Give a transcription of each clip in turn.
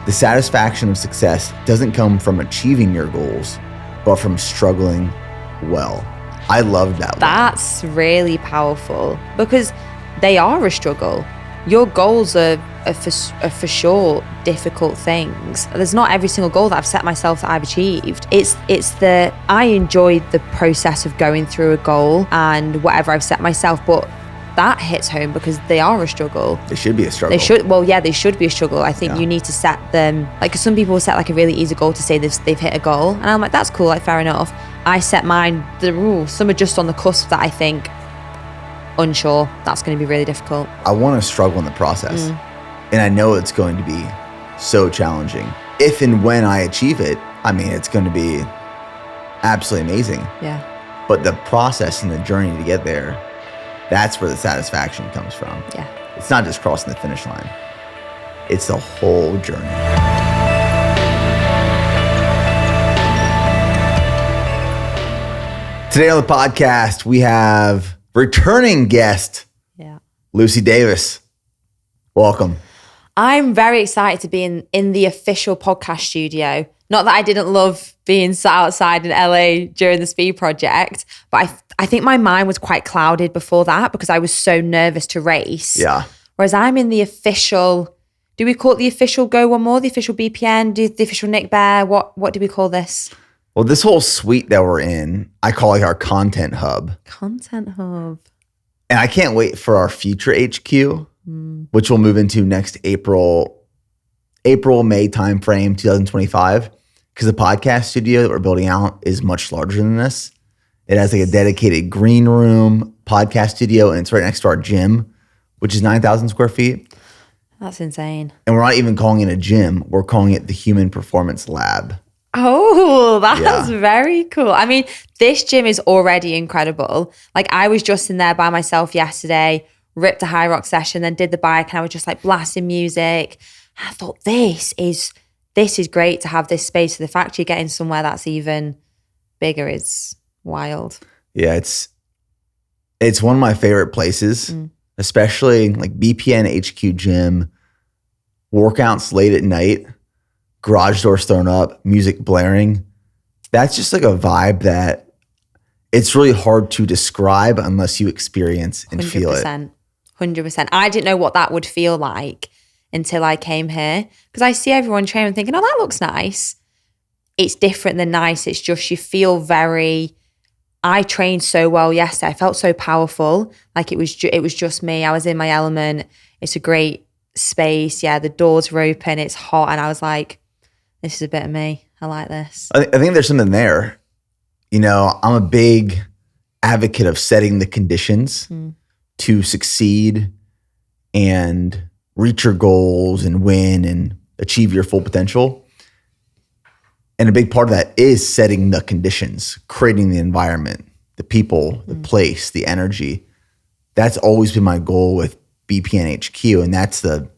The satisfaction of success doesn't come from achieving your goals, but from struggling well. I love that one. That's really powerful because they are a struggle. Your goals are for sure difficult things. There's not every single goal that I've set myself that I've achieved. I enjoy the process of going through a goal and whatever I've set myself, but that hits home because they are a struggle. They should be a struggle. They should be a struggle. I think you need to set them, like some people set like a really easy goal to say they've hit a goal. And I'm like, that's cool, like fair enough. I set mine, some are just on the cusp that I think, unsure, that's going to be really difficult. I want to struggle in the process. And I know it's going to be so challenging. If and when I achieve it, I mean, it's going to be absolutely amazing. Yeah. But the process and the journey to get there, that's where the satisfaction comes from. Yeah. It's not just crossing the finish line. It's the whole journey. Today on the podcast, we have returning guest, Lucy Davis. Welcome. I'm very excited to be in the official podcast studio. Not that I didn't love being sat outside in LA during the speed project, but I think my mind was quite clouded before that because I was so nervous to race. Yeah. Whereas I'm in the official, do we call it the official Go One More, the official BPN, the official Nick Bear? What do we call this? Well, this whole suite that we're in, I call it our content hub. Content hub. And I can't wait for our future HQ, which we'll move into next April, May timeframe, 2025. Because the podcast studio that we're building out is much larger than this. It has like a dedicated green room podcast studio, and it's right next to our gym, which is 9,000 square feet. That's insane. And we're not even calling it a gym. We're calling it the Human Performance Lab. Oh, that's very cool. I mean, this gym is already incredible. Like I was just in there by myself yesterday, ripped a high rock session, then did the bike, and I was just like blasting music. I thought this is great to have this space. So the fact you're getting somewhere that's even bigger is wild. Yeah, it's one of my favorite places, especially like BPN HQ gym, workouts late at night, garage doors thrown up, music blaring. That's just like a vibe that it's really hard to describe unless you experience and 100%, feel it. 100%. I didn't know what that would feel like until I came here because I see everyone training thinking, oh, that looks nice. It's different than nice. It's just you feel I trained so well yesterday. I felt so powerful. Like it was just me. I was in my element. It's a great space. Yeah, the doors were open. It's hot. And I was like, this is a bit of me. I like this. I think there's something there. You know, I'm a big advocate of setting the conditions to succeed and reach your goals and win and achieve your full potential. And a big part of that is setting the conditions, creating the environment, the people, the place, the energy. That's always been my goal with BPN HQ. And that's the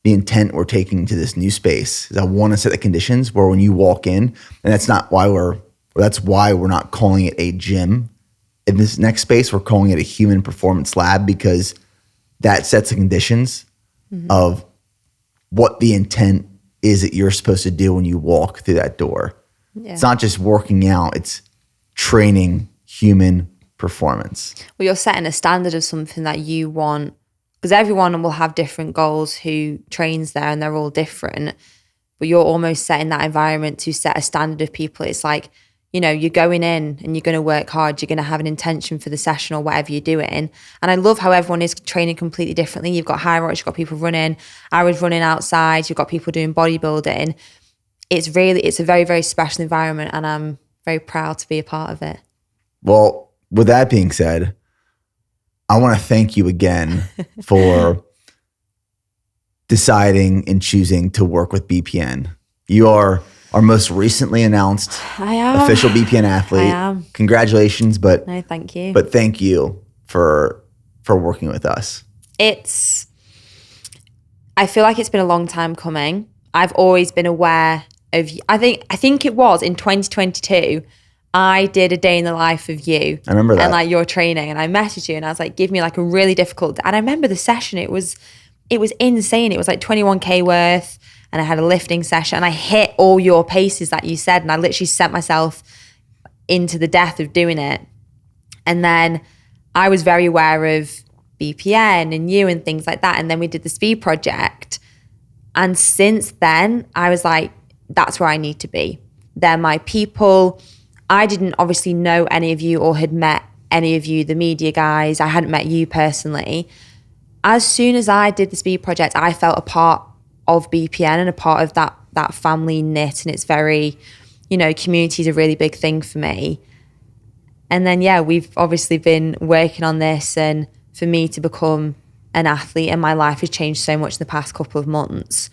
intent we're taking to this new space is I want to set the conditions where when you walk in, and that's why we're not calling it a gym. In this next space, we're calling it a human performance lab because that sets the conditions of what the intent is that you're supposed to do when you walk through that door. Yeah. It's not just working out, it's training human performance. Well, you're setting a standard of something that you want, because everyone will have different goals who trains there and they're all different, but you're almost setting that environment to set a standard of people. It's like, you know, you're going in and you're going to work hard. You're going to have an intention for the session or whatever you're doing. And I love how everyone is training completely differently. You've got high rocks, you've got people running. I was running outside. You've got people doing bodybuilding. It's a very, very special environment, and I'm very proud to be a part of it. Well, with that being said, I want to thank you again for deciding and choosing to work with BPN. You are our most recently announced official BPN athlete. I am. Congratulations, but no, thank you. But thank you for working with us. I feel like it's been a long time coming. I've always been aware of you. I think it was in 2022. I did a day in the life of you. I remember that. And like your training, and I messaged you and I was like, give me like a really difficult, and I remember the session, it was insane. It was like 21K worth. and I had a lifting session and I hit all your paces that you said. And I literally sent myself into the death of doing it. And then I was very aware of BPN and you and things like that. And then we did the speed project. And since then, I was like, that's where I need to be. They're my people. I didn't obviously know any of you or had met any of you, the media guys. I hadn't met you personally. As soon as I did the speed project, I felt a part of BPN and a part of that family knit. And it's very, you know, community is a really big thing for me. And then, yeah, we've obviously been working on this, and for me to become an athlete, and my life has changed so much in the past couple of months.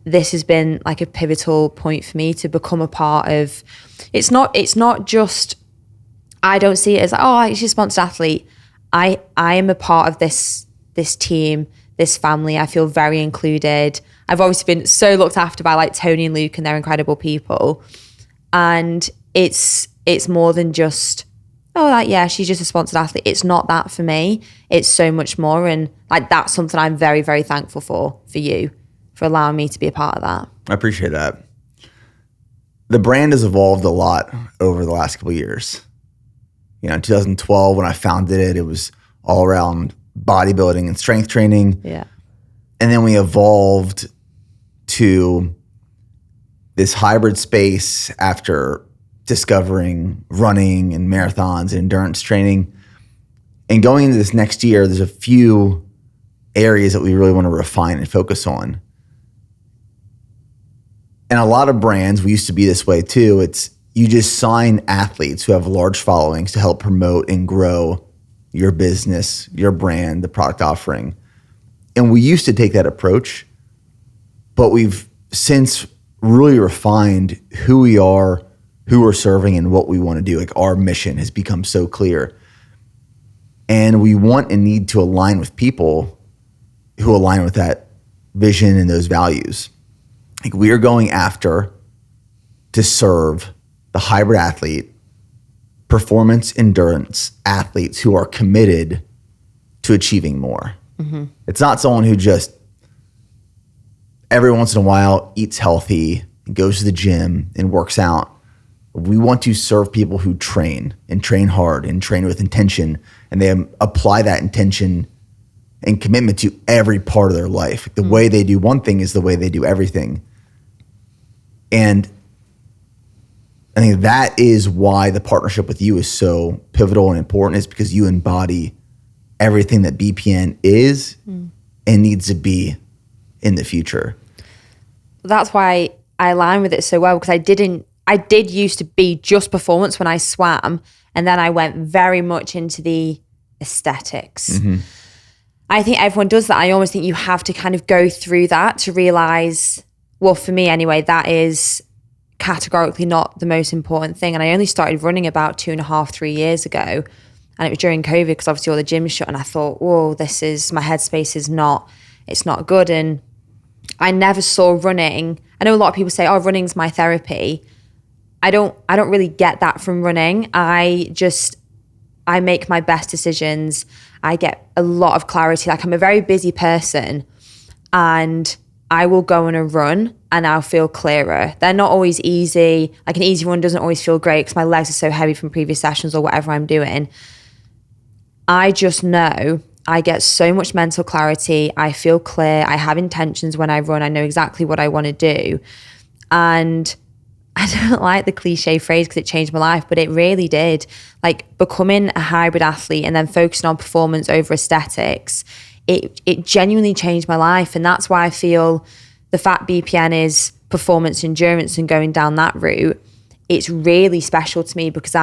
This has been like a pivotal point for me to become a part of. It's not just, I don't see it as, oh, it's your sponsored athlete. I am a part of this team, this family. I feel very included. I've obviously been so looked after by like Tony and Luke, and they're incredible people. And it's more than just, oh, like, yeah, she's just a sponsored athlete. It's not that for me. It's so much more. And like, that's something I'm very, very thankful for you, for allowing me to be a part of that. I appreciate that. The brand has evolved a lot over the last couple of years. You know, in 2012, when I founded it, it was all around bodybuilding and strength training. Yeah. And then we evolved to this hybrid space after discovering running and marathons and endurance training. And going into this next year, there's a few areas that we really want to refine and focus on. And a lot of brands, we used to be this way too. It's you just sign athletes who have large followings to help promote and grow your business, your brand, the product offering. And we used to take that approach, but we've since really refined who we are, who we're serving, and what we want to do. Like, our mission has become so clear. And we want and need to align with people who align with that vision and those values. Like, we are going after to serve the hybrid athlete, performance endurance athletes who are committed to achieving more. Mm-hmm. It's not someone who just every once in a while eats healthy and goes to the gym and works out. We want to serve people who train and train hard and train with intention, and they apply that intention and commitment to every part of their life. The way they do one thing is the way they do everything. And I think that is why the partnership with you is so pivotal and important, is because you embody everything that BPN is and needs to be in the future. That's why I align with it so well, because I did used to be just performance when I swam, and then I went very much into the aesthetics. Mm-hmm. I think everyone does that. I almost think you have to kind of go through that to realize, well, for me anyway, that is categorically not the most important thing. And I only started running about 2.5, 3 years ago. And it was during COVID, because obviously all the gyms shut, and I thought, whoa, my headspace is not good. And I never saw running. I know a lot of people say, oh, running's my therapy. I don't really get that from running. I make my best decisions. I get a lot of clarity. Like, I'm a very busy person, and I will go on a run and I'll feel clearer. They're not always easy. Like, an easy run doesn't always feel great because my legs are so heavy from previous sessions or whatever I'm doing. I just know I get so much mental clarity. I feel clear. I have intentions when I run. I know exactly what I want to do. And I don't like the cliche phrase because it changed my life, but it really did. Like, becoming a hybrid athlete and then focusing on performance over aesthetics, it genuinely changed my life. And that's why I feel the fact BPN is performance endurance and going down that route, it's really special to me, because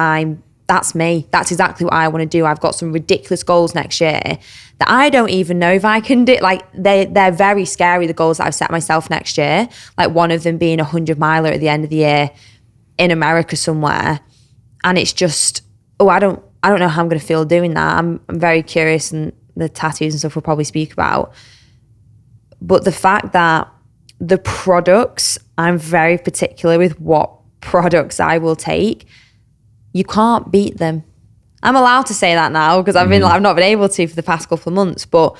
that's me. That's exactly what I want to do. I've got some ridiculous goals next year that I don't even know if I can do. Like, they're very scary, the goals that I've set myself next year. Like, one of them being 100 miler at the end of the year in America somewhere. And it's just, I don't know how I'm going to feel doing that. I'm very curious, and the tattoos and stuff we'll probably speak about. But the fact that the products, I'm very particular with what products I will take. You can't beat them. I'm allowed to say that now because I've not been able to for the past couple of months, but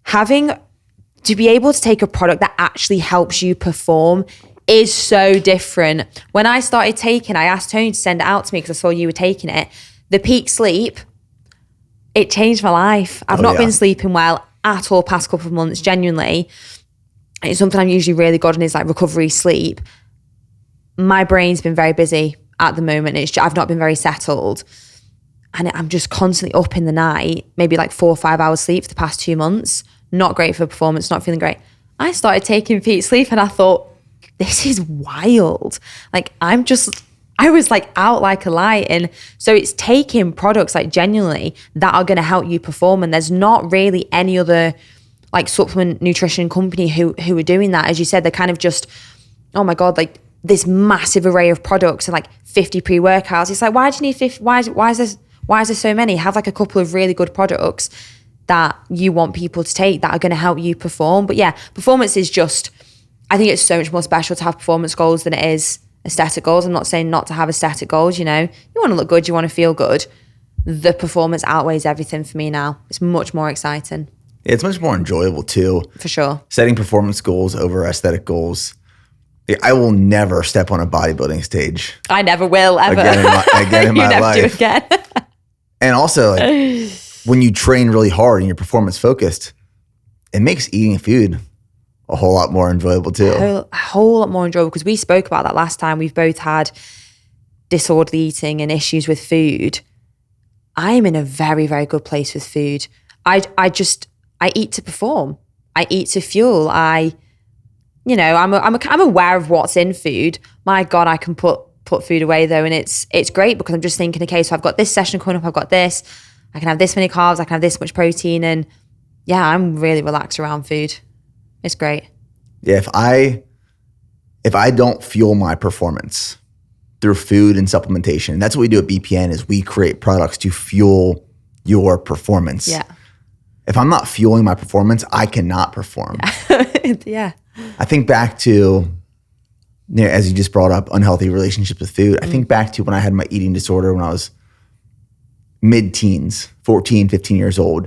having to be able to take a product that actually helps you perform is so different. When I started taking, I asked Tony to send it out to me because I saw you were taking it. The Peak Sleep, it changed my life. I've not been sleeping well at all past couple of months, genuinely. It's something I'm usually really good on, is like recovery sleep. My brain's been very busy at the moment. I've not been very settled. And I'm just constantly up in the night, maybe like 4 or 5 hours sleep for the past 2 months. Not great for performance, not feeling great. I started taking Peak Sleep and I thought, this is wild. Like I was like out like a light. And so it's taking products like genuinely that are going to help you perform. And there's not really any other like supplement nutrition company who are doing that. As you said, they're kind of just, oh my God, like this massive array of products and like 50 pre-workouts. It's like, why do you need 50? Why is there so many? Have like a couple of really good products that you want people to take that are going to help you perform. But yeah, performance is just, I think it's so much more special to have performance goals than it is aesthetic goals. I'm not saying not to have aesthetic goals, you know. You want to look good, you want to feel good. The performance outweighs everything for me now. It's much more exciting. It's much more enjoyable too. For sure. Setting performance goals over aesthetic goals. I will never step on a bodybuilding stage. I never will, ever. Again in my never life. do again. And also, like, when you train really hard and you're performance focused, it makes eating food a whole lot more enjoyable too. A whole lot more enjoyable, because we spoke about that last time. We've both had disorderly eating and issues with food. I am in a very, very good place with food. I eat to perform. I eat to fuel. I'm aware of what's in food. My God, I can put food away though, and it's great because I'm just thinking, okay, so I've got this session coming up, I've got this, I can have this many carbs, I can have this much protein, and yeah, I'm really relaxed around food. It's great. Yeah, if I don't fuel my performance through food and supplementation, and that's what we do at BPN, is we create products to fuel your performance. Yeah. If I'm not fueling my performance, I cannot perform. Yeah. I think back to, as you just brought up, unhealthy relationships with food. I think back to when I had my eating disorder when I was mid-teens, 14, 15 years old.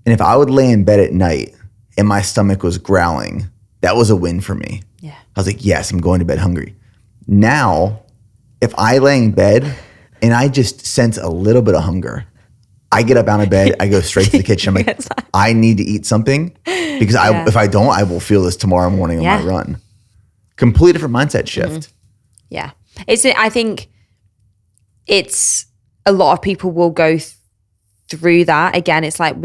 And if I would lay in bed at night and my stomach was growling, that was a win for me. Yeah. I was like, yes, I'm going to bed hungry. Now, if I lay in bed and I just sense a little bit of hunger, I get up out of bed, I go straight to the kitchen. I'm like, I need to eat something because if I don't, I will feel this tomorrow morning on my run. Completely different mindset shift. Mm-hmm. Yeah. I think it's a lot of people will go through that. Again, it's like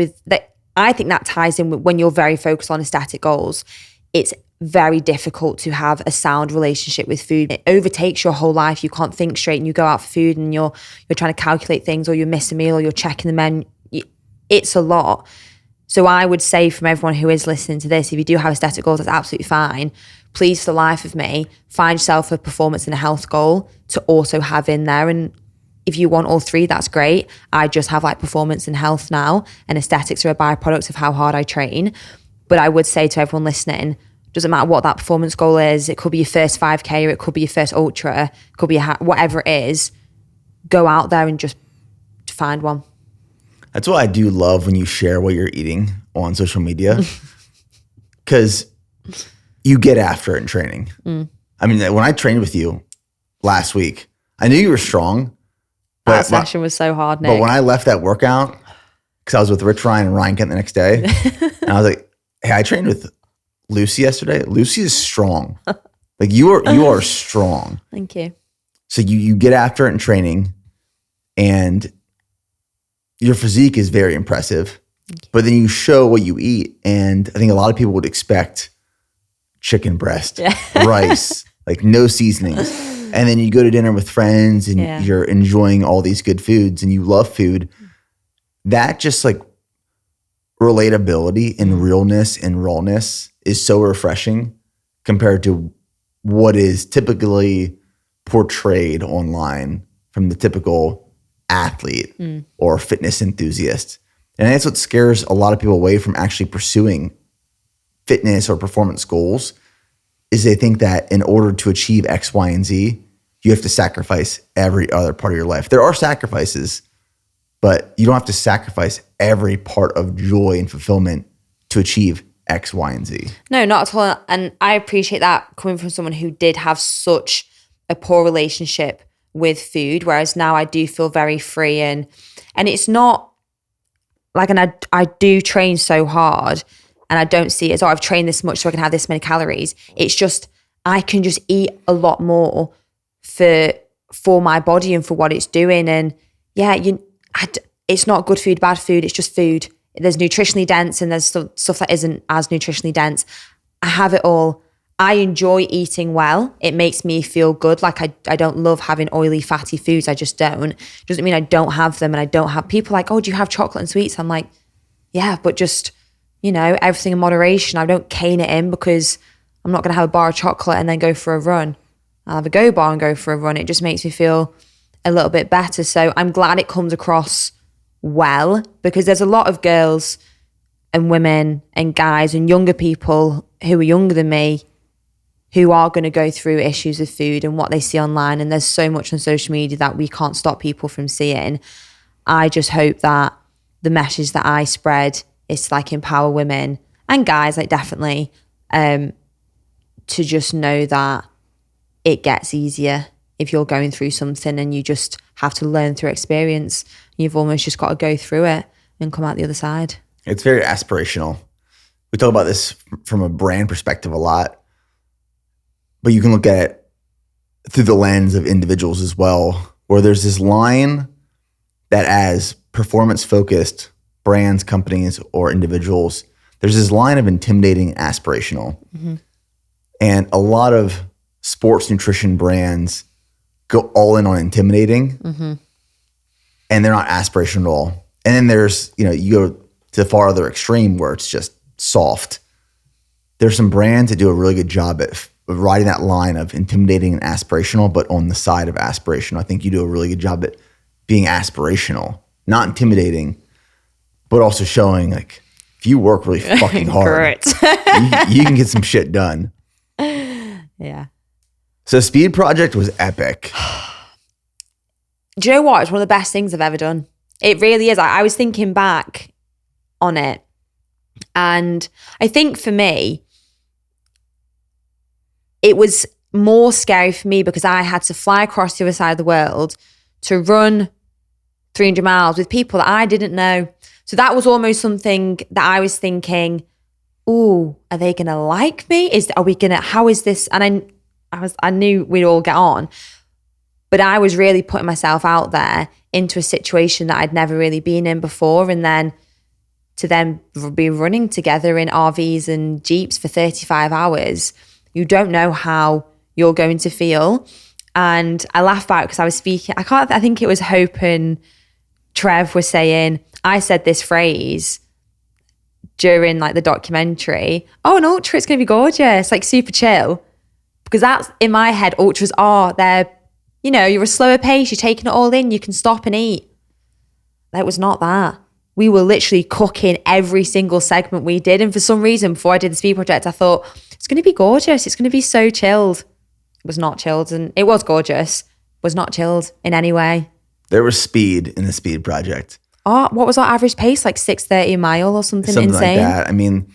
I think that ties in with when you're very focused on aesthetic goals. It's very difficult to have a sound relationship with food. It overtakes your whole life. You can't think straight and you go out for food and you're trying to calculate things, or you miss a meal, or you're checking the menu. It's a lot. So I would say, from everyone who is listening to this, if you do have aesthetic goals, that's absolutely fine. Please, for the life of me, find yourself a performance and a health goal to also have in there. And if you want all three, that's great. I just have like performance and health now, and aesthetics are a byproduct of how hard I train. But I would say to everyone listening, doesn't matter what that performance goal is. It could be your first 5K, or it could be your first ultra, it could be whatever it is. Go out there and just find one. That's what I do love when you share what you're eating on social media, because you get after it in training. I mean, when I trained with you last week, I knew you were strong. That session was so hard, Nick. But when I left that workout, because I was with Rich Ryan and Ryan Kent the next day, and I was like, hey, I trained with Lucy yesterday. Lucy is strong. Like you are strong. Thank you. So you get after it in training, and your physique is very impressive. But then you show what you eat, and I think a lot of people would expect chicken breast, rice, like no seasonings. And then you go to dinner with friends and you're enjoying all these good foods and you love food. That just like relatability and realness and rawness is so refreshing compared to what is typically portrayed online from the typical athlete or fitness enthusiast. And that's what scares a lot of people away from actually pursuing fitness or performance goals, is they think that in order to achieve X, Y, and Z, you have to sacrifice every other part of your life. There are sacrifices, but you don't have to sacrifice every part of joy and fulfillment to achieve X, Y, and Z. No, not at all. And I appreciate that coming from someone who did have such a poor relationship with food, whereas now I do feel very free. And it's not like, and I do train so hard and I don't see it as, oh, I've trained this much so I can have this many calories. It's just, I can just eat a lot more for my body and for what it's doing. And yeah, it's not good food, bad food. It's just food. There's nutritionally dense and there's stuff that isn't as nutritionally dense. I have it all. I enjoy eating well. It makes me feel good. Like I don't love having oily, fatty foods. I just don't. Doesn't mean I don't have them, and I don't have people like, oh, do you have chocolate and sweets? I'm like, yeah, but just, everything in moderation. I don't cane it in because I'm not going to have a bar of chocolate and then go for a run. I'll have a go bar and go for a run. It just makes me feel a little bit better. So I'm glad it comes across well, because there's a lot of girls and women and guys and younger people who are younger than me who are going to go through issues with food and what they see online. And there's so much on social media that we can't stop people from seeing. I just hope that the message that I spread is to like empower women and guys, like definitely, to just know that it gets easier if you're going through something, and you just have to learn through experience. You've almost just got to go through it and come out the other side. It's very aspirational. We talk about this from a brand perspective a lot, but you can look at it through the lens of individuals as well, where there's this line that as performance-focused brands, companies, or individuals, there's this line of intimidating and aspirational. Mm-hmm. And a lot of sports nutrition brands go all in on intimidating, mm-hmm. and they're not aspirational at all. And then there's, you go to the far other extreme where it's just soft. There's some brands that do a really good job at riding that line of intimidating and aspirational, but on the side of aspirational. I think you do a really good job at being aspirational, not intimidating, but also showing like, if you work really fucking hard, you can get some shit done. Yeah. So Speed Project was epic. Do you know what? It's one of the best things I've ever done. It really is. I was thinking back on it, and I think for me, it was more scary for me because I had to fly across the other side of the world to run 300 miles with people that I didn't know. So that was almost something that I was thinking, ooh, are they going to like me? How is this? And I knew we'd all get on, but I was really putting myself out there into a situation that I'd never really been in before. And then to then be running together in RVs and Jeeps for 35 hours, you don't know how you're going to feel. And I laugh about it because I was speaking, I think it was Hope and Trev were saying, I said this phrase during like the documentary, oh, an ultra, it's going to be gorgeous, like super chill. Because that's in my head, ultras are, they're, you're a slower pace, you're taking it all in, you can stop and eat. That was not that. We were literally cooking every single segment we did. And for some reason, before I did the Speed Project, I thought, it's going to be gorgeous. It's going to be so chilled. It was not chilled. And it was gorgeous. Was not chilled in any way. There was speed in the Speed Project. Oh, what was our average pace? Like 6:30 a mile or something insane? Like that. I mean,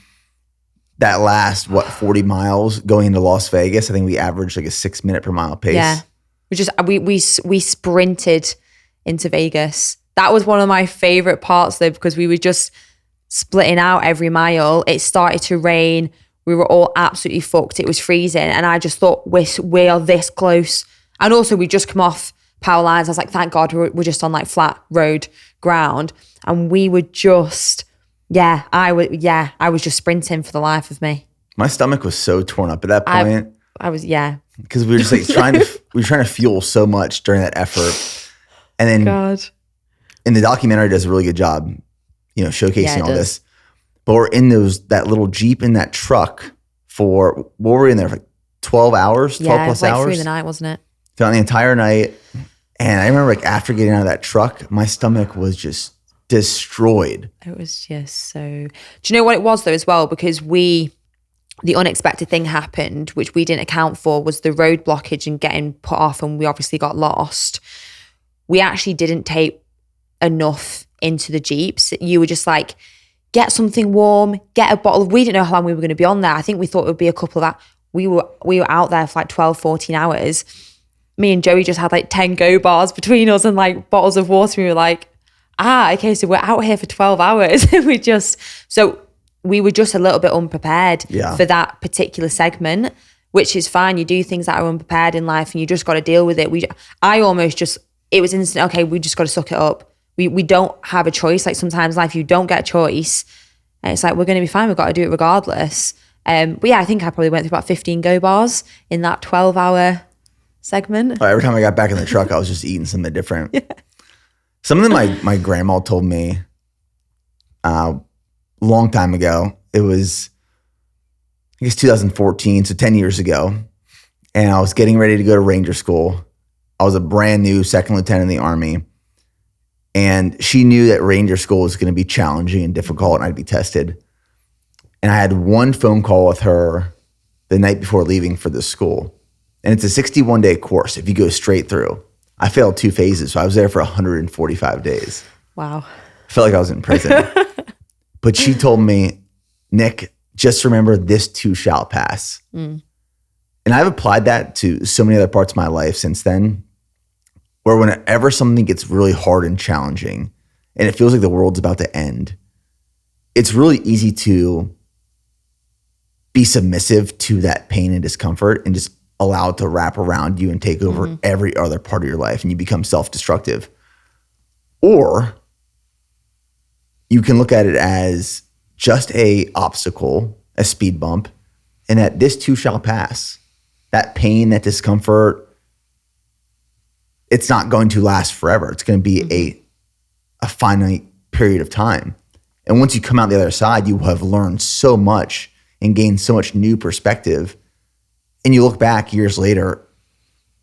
that last, 40 miles going into Las Vegas, I think we averaged like a 6 minute per mile pace. Yeah. We sprinted into Vegas. That was one of my favorite parts though, because we were just splitting out every mile. It started to rain. We were all absolutely fucked. It was freezing. And I just thought, we are this close. And also we just come off power lines. I was like, thank God we're just on like flat road ground. And we were just, I was just sprinting for the life of me. My stomach was so torn up at that point. I was, because we were just like trying to fuel so much during that effort. And then and the documentary does a really good job, showcasing all this. But we're in that little Jeep in that truck for, what were we in there for, 12 hours, 12 plus hours? Through the night, wasn't it? Throughout the entire night. And I remember like after getting out of that truck, my stomach was just destroyed. It was just so, do you know what it was though as well? Because the unexpected thing happened, which we didn't account for, was the road blockage and getting put off, and we obviously got lost. We actually didn't take enough into the Jeeps. You were just like, get something warm, get a bottle. We didn't know how long we were going to be on there. I think we thought it would be a couple of that. We were out there for like 12, 14 hours. Me and Joey just had like 10 go bars between us and like bottles of water. We were like, okay, so we're out here for 12 hours. So we were just a little bit unprepared for that particular segment, which is fine. You do things that are unprepared in life and you just got to deal with it. It was instant, okay, we just got to suck it up. We don't have a choice. Like sometimes in life you don't get a choice. And it's like, we're going to be fine. We've got to do it regardless. But yeah, I think I probably went through about 15 go bars in that 12-hour segment. Every time I got back in the truck, I was just eating something different. Yeah. Something my grandma told me a long time ago. It was, I guess, 2014, so 10 years ago. And I was getting ready to go to Ranger School. I was a brand new second lieutenant in the Army. And she knew that Ranger School was going to be challenging and difficult and I'd be tested. And I had one phone call with her the night before leaving for this school. And it's a 61-day course if you go straight through. I failed 2 phases, so I was there for 145 days. Wow. I felt like I was in prison. But she told me, Nick, just remember this too shall pass. And I've applied that to so many other parts of my life since then, where whenever something gets really hard and challenging and it feels like the world's about to end, it's really easy to be submissive to that pain and discomfort and just allow it to wrap around you and take over every other part of your life and you become self-destructive. Or you can look at it as just a obstacle, a speed bump, and that this too shall pass. That pain, that discomfort, it's not going to last forever. It's going to be a finite period of time. And once you come out the other side, you have learned so much and gained so much new perspective. And you look back years later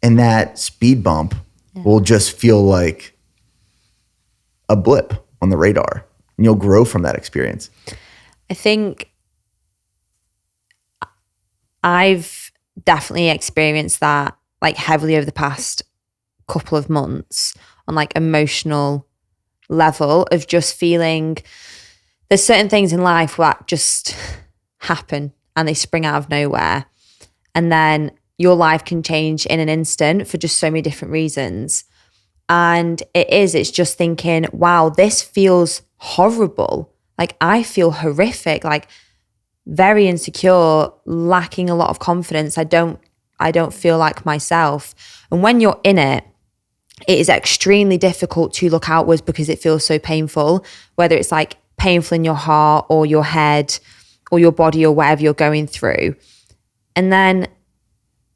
and that speed bump will just feel like a blip on the radar. And you'll grow from that experience. I think I've definitely experienced that like heavily over the past couple of months on like emotional level of just feeling there's certain things in life that just happen and they spring out of nowhere. And then your life can change in an instant for just so many different reasons. And it's just thinking, wow, this feels horrible. Like I feel horrific, like very insecure, lacking a lot of confidence. I don't feel like myself. And when you're in it, it is extremely difficult to look outwards because it feels so painful, whether it's like painful in your heart or your head or your body or whatever you're going through. And then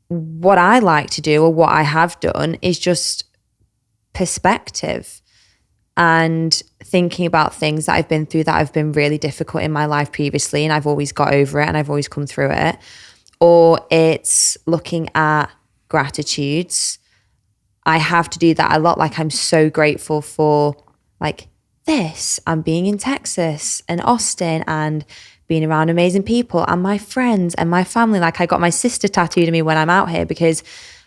what I like to do or what I have done is just perspective and thinking about things that I've been through that have been really difficult in my life previously and I've always got over it and I've always come through it. Or it's looking at gratitudes. I have to do that a lot. Like I'm so grateful for like this and being in Texas and Austin and being around amazing people and my friends and my family. Like I got my sister tattooed on me when I'm out here because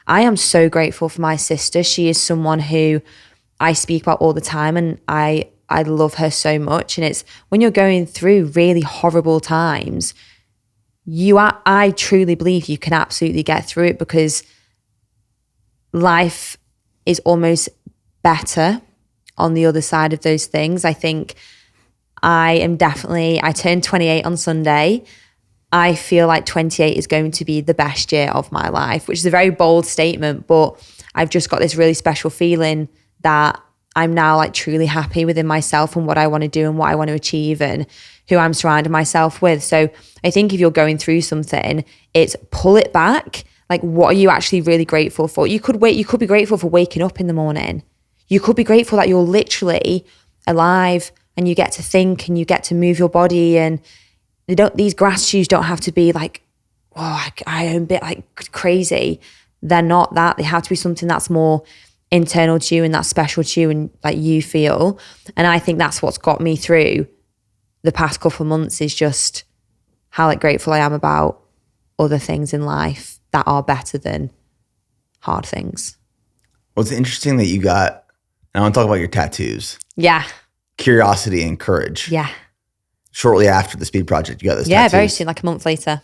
I am so grateful for my sister. She is someone who I speak about all the time and I love her so much. And it's when you're going through really horrible times, I truly believe you can absolutely get through it because life is almost better on the other side of those things. I think I turned 28 on Sunday. I feel like 28 is going to be the best year of my life, which is a very bold statement, but I've just got this really special feeling that I'm now like truly happy within myself and what I want to do and what I want to achieve and who I'm surrounding myself with. So I think if you're going through something, it's pull it back. Like, what are you actually really grateful for? You could be grateful for waking up in the morning. You could be grateful that you're literally alive and you get to think and you get to move your body, and these gratitudes don't have to be like, oh, I am a bit like crazy. They're not that. They have to be something that's more internal to you and that's special to you and like you feel. And I think that's what's got me through the past couple of months is just how like grateful I am about other things in life that are better than hard things. Well, it's interesting that you got, and I want to talk about your tattoos. Yeah. Curiosity and courage. Yeah. shortly after the speed project, you got those Yeah, tattoos. very soon, like a month later.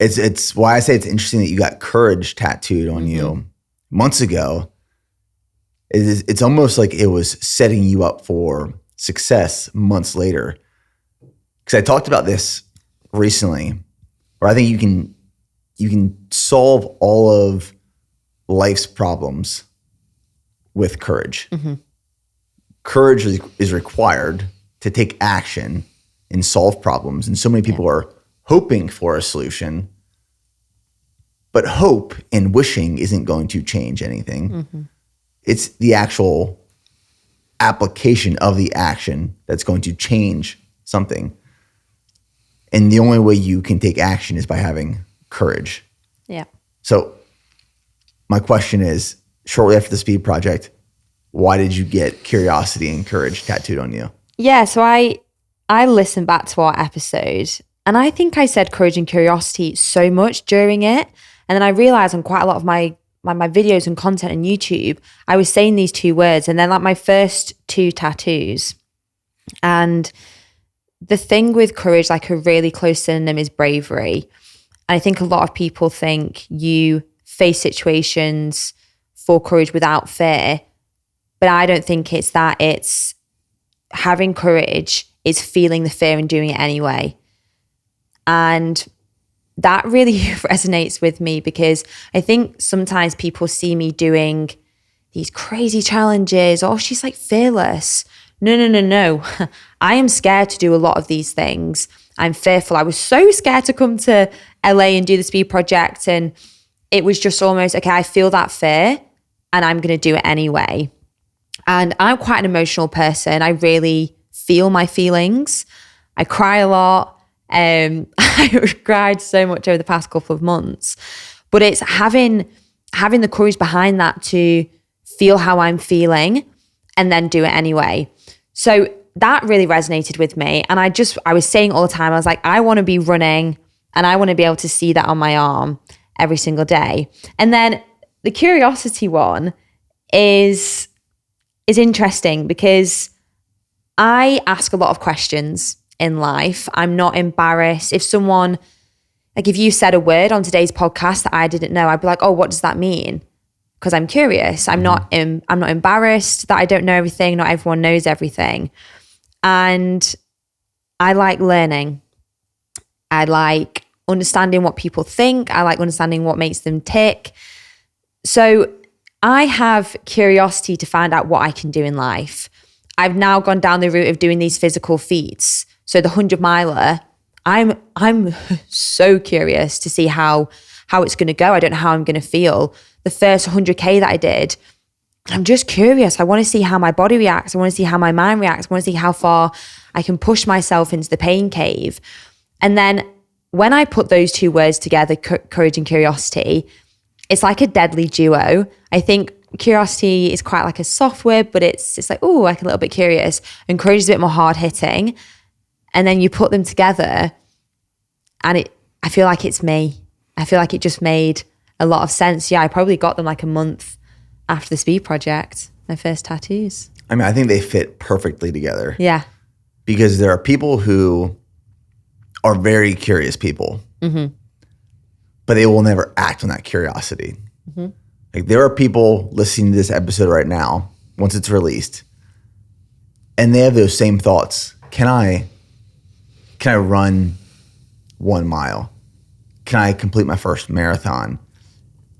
It's why I say it's interesting that you got courage tattooed on you months ago. It's almost like it was setting you up for success months later. Because I talked about this recently, where I think you can solve all of life's problems with courage. Courage is required to take action and solve problems. And so many people are hoping for a solution, but hope and wishing isn't going to change anything. It's the actual application of the action that's going to change something. And the only way you can take action is by having courage. Yeah. So my question is, shortly after the speed project, why did you get curiosity and courage tattooed on you? Yeah, so I listened back to our episode and I think I said courage and curiosity so much during it. And then I realized on quite a lot of my videos and content on YouTube, I was saying these two words and then like my first two tattoos. And the thing with courage, like a really close synonym is bravery. And I think a lot of people think you face situations for courage without fear. But I don't think it's that. It's having courage is feeling the fear and doing it anyway. And that really resonates with me because I think sometimes people see me doing these crazy challenges. Oh, she's like fearless. No. I am scared to do a lot of these things. I'm fearful. I was so scared to come to LA and do the speed project. And it was just almost, okay, I feel that fear and I'm going to do it anyway. And I'm quite an emotional person. I really feel my feelings. I cry a lot. I cried so much over the past couple of months. But it's having the courage behind that to feel how I'm feeling and then do it anyway. So that really resonated with me. And I was saying all the time, I was like, I want to be running and I want to be able to see that on my arm every single day. And then the curiosity one is interesting because I ask a lot of questions in life. I'm not embarrassed. If someone, like if you said a word on today's podcast that I didn't know, I'd be like, oh, what does that mean? Because I'm curious. I'm not embarrassed that I don't know everything. Not everyone knows everything. And I like learning. I like understanding what people think. I like understanding what makes them tick. So I have curiosity to find out what I can do in life. I've now gone down the route of doing these physical feats. So the 100-miler, I'm so curious to see how it's going to go. I don't know how I'm going to feel. The first 100K that I did, I'm just curious. I want to see how my body reacts. I want to see how my mind reacts. I want to see how far I can push myself into the pain cave. And then when I put those two words together, courage and curiosity, it's like a deadly duo. I think curiosity is quite like a soft word, but it's like, oh, like a little bit curious. And courage is a bit more hard hitting. And then you put them together and I feel like it's me. I feel like it just made a lot of sense. Yeah, I probably got them like a month after the speed project, my first tattoos. I mean, I think they fit perfectly together. Yeah. Because there are people who are very curious people, but they will never act on that curiosity. Like there are people listening to this episode right now, once it's released, and they have those same thoughts. Can I run 1 mile? Can I complete my first marathon?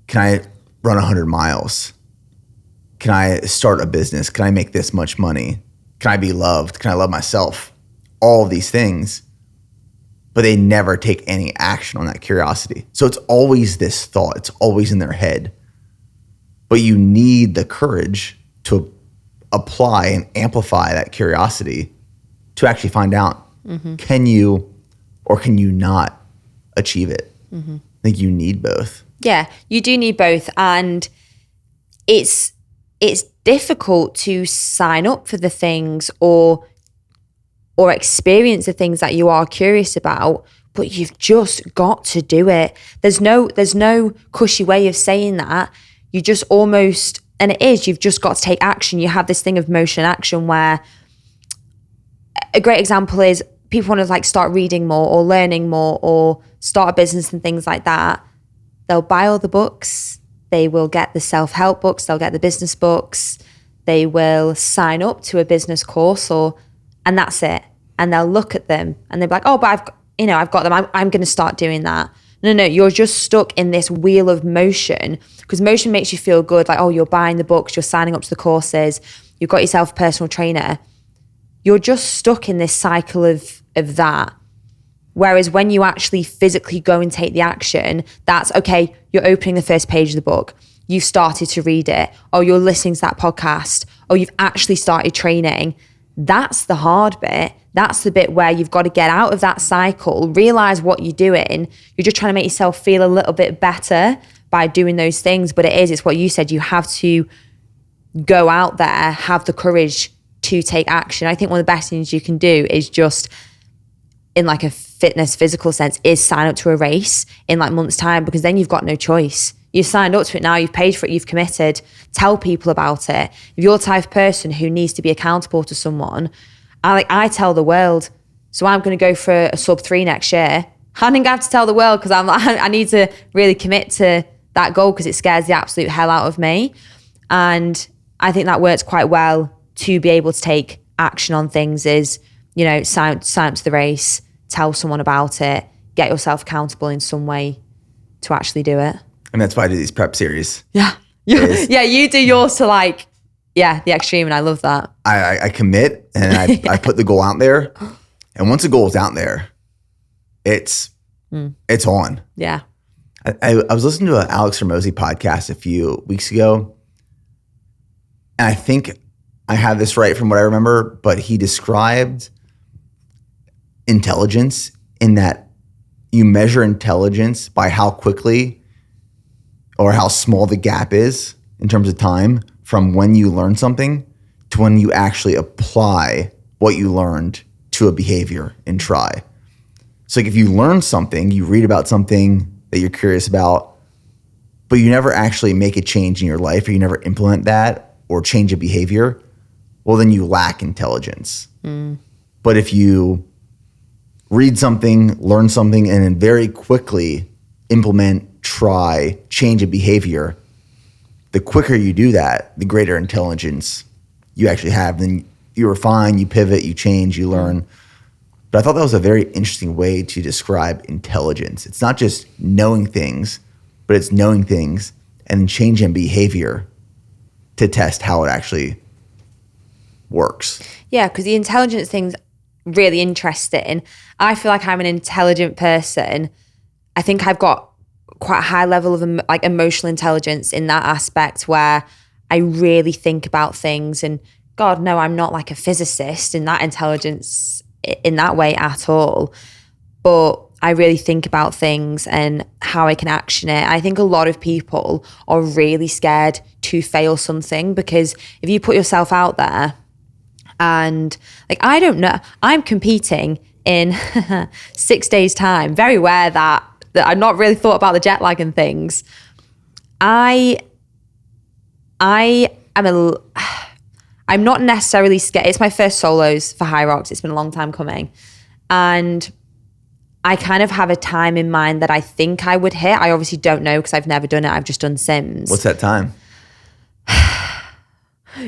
Can I run 100 miles? Can I start a business? Can I make this much money? Can I be loved? Can I love myself? All of these things, but they never take any action on that curiosity. So it's always this thought. It's always in their head. But you need the courage to apply and amplify that curiosity to actually find out, can you or can you not achieve it? I think you need both. Yeah, you do need both. And it's difficult to sign up for the things or experience the things that you are curious about, but you've just got to do it. There's no cushy way of saying that. You just almost, and it is, you've just got to take action. You have this thing of motion action where a great example is people want to like start reading more or learning more or start a business and things like that, they'll buy all the books. They will get the self-help books. They'll get the business books. They will sign up to a business course and that's it. And they'll look at them and they'll be like, oh, but I've got them. I'm going to start doing that. No, you're just stuck in this wheel of motion, because motion makes you feel good. Like, oh, you're buying the books, you're signing up to the courses, you've got yourself a personal trainer. You're just stuck in this cycle of that. Whereas when you actually physically go and take the action, that's okay, you're opening the first page of the book. You've started to read it. Oh, you're listening to that podcast. Oh, you've actually started training. That's the hard bit. That's the bit where you've got to get out of that cycle, realize what you're doing. You're just trying to make yourself feel a little bit better by doing those things. But it's what you said. You have to go out there, have the courage to take action. I think one of the best things you can do is just, in like a fitness, physical sense, is sign up to a race in like months' time, because then you've got no choice. You've signed up to it now, you've paid for it, you've committed. Tell people about it. If you're the type of person who needs to be accountable to someone, I tell the world. So I'm going to go for a sub 3 next year. I think I have to tell the world, because I need to really commit to that goal, because it scares the absolute hell out of me. And I think that works quite well to be able to take action on things is, sign up to the race, tell someone about it, get yourself accountable in some way to actually do it. And that's why I do these prep series. Yeah. Yeah, you do yours to the extreme, and I love that. I commit and I put the goal out there. And once the goal is out there, it's on. Yeah. I was listening to an Alex Hormozi podcast a few weeks ago. And I think I have this right from what I remember, but he described intelligence in that you measure intelligence by how quickly or how small the gap is in terms of time from when you learn something to when you actually apply what you learned to a behavior and try. So like if you learn something, you read about something that you're curious about, but you never actually make a change in your life, or you never implement that or change a behavior, well, then you lack intelligence. But if you read something, learn something, and then very quickly implement, try, change a behavior, the quicker you do that, the greater intelligence you actually have. Then you refine, you pivot, you change, you learn. But I thought that was a very interesting way to describe intelligence. It's not just knowing things, but it's knowing things and changing behavior to test how it actually works. Yeah, because the intelligence thing's really interesting. I feel like I'm an intelligent person. I think I've got quite a high level of emotional intelligence in that aspect, where I really think about things. And God, no, I'm not like a physicist in that intelligence in that way at all. But I really think about things and how I can action it. I think a lot of people are really scared to fail something, because if you put yourself out there and I don't know, I'm competing in 6 days time, very aware that I've not really thought about the jet lag and things. I'm not necessarily scared. It's my first solos for High Rocks. It's been a long time coming. And I kind of have a time in mind that I think I would hit. I obviously don't know, because I've never done it. I've just done sims. What's that time?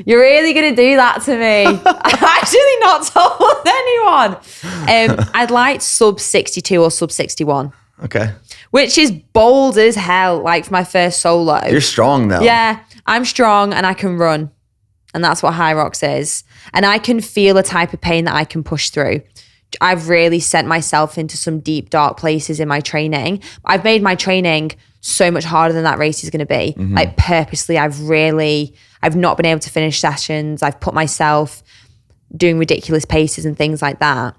You're really going to do that to me. I've actually not told anyone. I'd like sub 62 or sub 61. Okay. Which is bold as hell, for my first solo. You're strong though. Yeah, I'm strong and I can run. And that's what High Rocks is. And I can feel a type of pain that I can push through. I've really sent myself into some deep, dark places in my training. I've made my training so much harder than that race is going to be. Mm-hmm. Purposely, I've not been able to finish sessions. I've put myself doing ridiculous paces and things like that.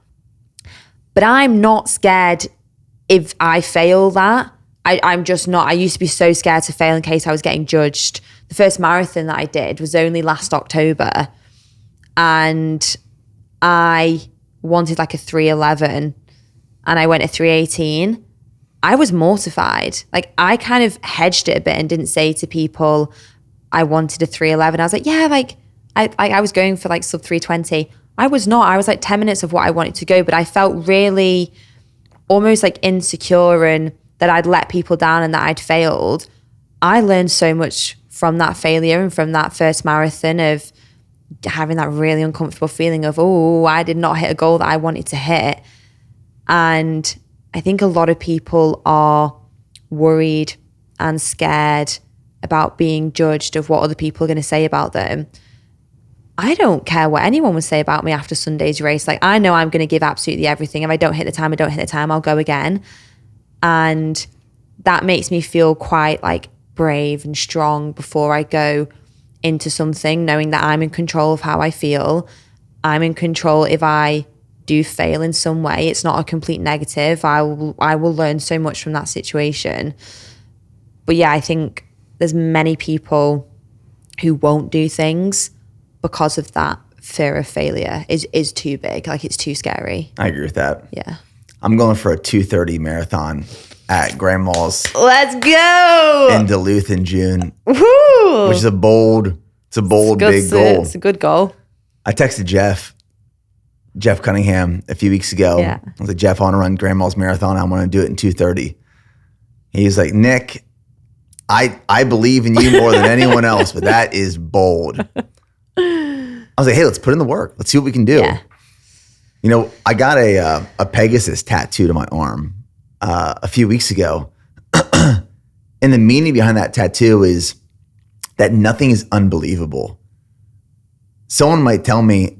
But I'm not scared if I fail that. I'm just not. I used to be so scared to fail in case I was getting judged. The first marathon that I did was only last October, and I wanted a 3:11 and I went a 3:18. I was mortified. I kind of hedged it a bit and didn't say to people I wanted a 3:11. I was like, yeah, I was going for sub 3:20. I was not. I was like 10 minutes of what I wanted to go, but I felt really almost like insecure and that I'd let people down and that I'd failed. I learned so much from that failure and from that first marathon of having that really uncomfortable feeling of, oh, I did not hit a goal that I wanted to hit. And I think a lot of people are worried and scared about being judged of what other people are going to say about them. I don't care what anyone would say about me after Sunday's race. Like, I know I'm going to give absolutely everything. If I don't hit the time, I don't hit the time. I'll go again. And that makes me feel quite like brave and strong before I go into something, knowing that I'm in control of how I feel. I'm in control if I do fail in some way. It's not a complete negative. I will learn so much from that situation. But yeah, I think there's many people who won't do things because of that fear of failure is too big. Like, it's too scary. I agree with that. Yeah. I'm going for a 2:30 marathon at Grandma's. Let's go. In Duluth in June. Woo! Which is a bold, big goal. It's a good goal. I texted Jeff Cunningham a few weeks ago. Yeah. I was like, Jeff, I want to run Grandma's marathon. I want to do it in 2:30. He's like, Nick, I believe in you more than anyone else, but that is bold. I was like, hey, let's put in the work. Let's see what we can do. Yeah. You know, I got a Pegasus tattooed on my arm a few weeks ago. And the meaning behind that tattoo is that nothing is unbelievable. Someone might tell me,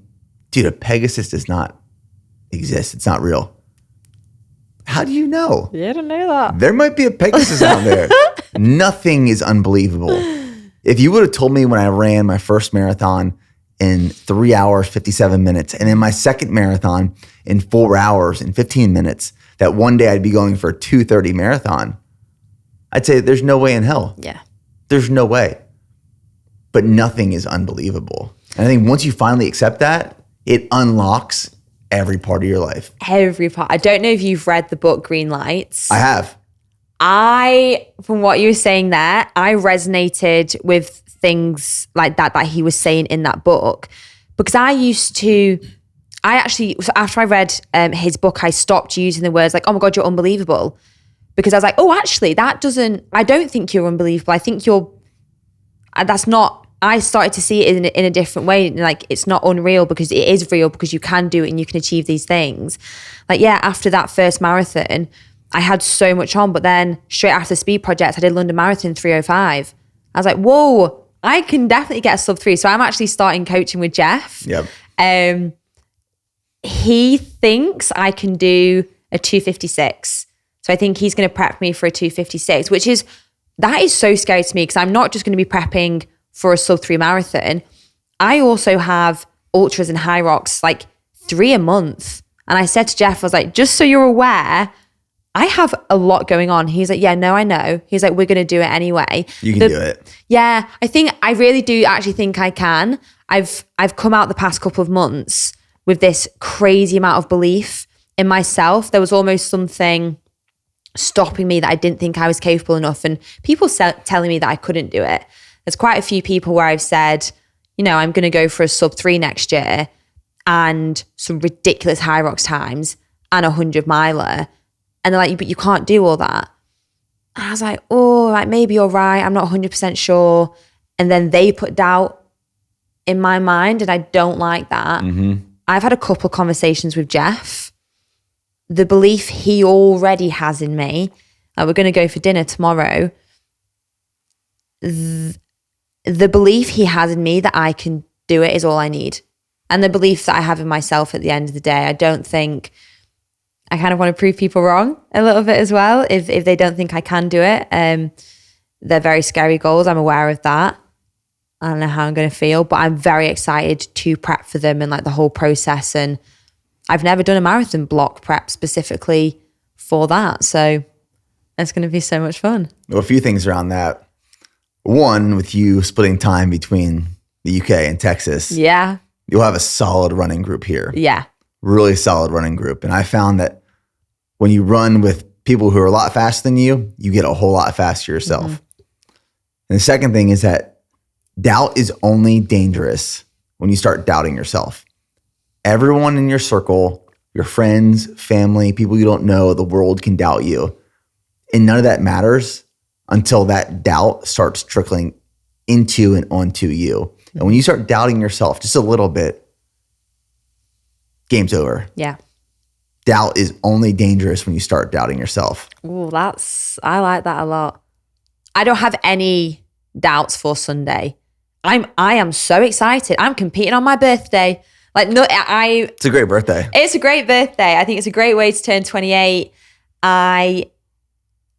dude, a Pegasus does not exist. It's not real. How do you know? Yeah, I don't know that. There might be a Pegasus out there. Nothing is unbelievable. If you would have told me when I ran my first marathon in 3 hours, 57 minutes, and in my second marathon in 4 hours and 15 minutes, that one day I'd be going for a 2:30 marathon, I'd say there's no way in hell. Yeah. There's no way. But nothing is unbelievable. And I think once you finally accept that, it unlocks every part of your life. Every part. I don't know if you've read the book Green Lights. I have. From what you were saying there, I resonated with things like that he was saying in that book, because after I read his book, I stopped using the words like, oh my God, you're unbelievable. Because I was like, oh, actually, I don't think you're unbelievable. I think I started to see it in a different way. Like, it's not unreal because it is real, because you can do it and you can achieve these things. Like, yeah, after that first marathon, I had so much on, but then straight after the speed project, I did London Marathon 3:05. I was like, whoa, I can definitely get a sub 3. So I'm actually starting coaching with Jeff. Yep. He thinks I can do a 2:56. So I think he's going to prep me for a 2:56, that is so scary to me, because I'm not just going to be prepping for a sub 3 marathon. I also have ultras and high rocks, like 3 a month. And I said to Jeff, I was like, just so you're aware, I have a lot going on. He's like, yeah, no, I know. He's like, we're going to do it anyway. You can do it. Yeah, I really do actually think I can. I've come out the past couple of months with this crazy amount of belief in myself. There was almost something stopping me that I didn't think I was capable enough, and people telling me that I couldn't do it. There's quite a few people where I've said, you know, I'm going to go for a sub 3 next year and some ridiculous high rocks times and 100 miler. And they're like, but you can't do all that. And I was like, oh, like maybe you're right. I'm not 100% sure. And then they put doubt in my mind, and I don't like that. Mm-hmm. I've had a couple conversations with Jeff. The belief he already has in me, we're going to go for dinner tomorrow. The belief he has in me that I can do it is all I need. And the belief that I have in myself at the end of the day, I don't think, I kind of want to prove people wrong a little bit as well. If they don't think I can do it, they're very scary goals. I'm aware of that. I don't know how I'm going to feel, but I'm very excited to prep for them and like the whole process. And I've never done a marathon block prep specifically for that. So it's going to be so much fun. Well, a few things around that. One, with you splitting time between the UK and Texas. Yeah. You'll have a solid running group here. Yeah. Really solid running group. And I found that when you run with people who are a lot faster than you, you get a whole lot faster yourself. Mm-hmm. And the second thing is that doubt is only dangerous when you start doubting yourself. everyone in your circle, your friends, family, people you don't know, the world can doubt you. And none of that matters until that doubt starts trickling into and onto you. And when you start doubting yourself just a little bit, game's over. Yeah. Doubt is only dangerous when you start doubting yourself. Ooh, I like that a lot. I don't have any doubts for Sunday. I am so excited. I'm competing on my birthday. It's a great birthday. It's a great birthday. I think it's a great way to turn 28. I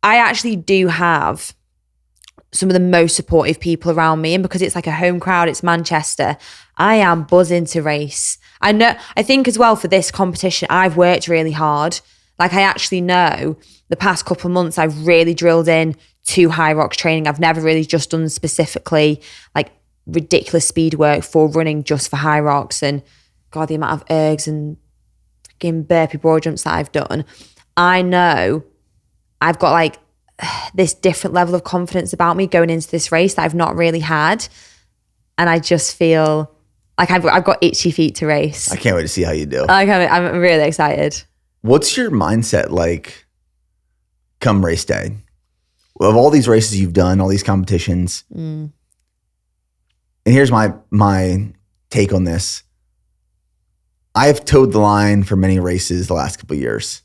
actually do have some of the most supportive people around me, and because it's like a home crowd, it's Manchester, I am buzzing to race. I think as well for this competition, I've worked really hard. Like, I actually know the past couple of months I've really drilled in to high rocks training. I've never really just done specifically like ridiculous speed work for running just for high rocks, and God, the amount of ergs and freaking burpee broad jumps that I've done. I know I've got like this different level of confidence about me going into this race that I've not really had. And I just feel like I've got itchy feet to race. I can't wait to see how you do. I'm really excited. What's your mindset like come race day? Of all these races you've done, all these competitions, and here's my take on this. I've towed the line for many races the last couple of years.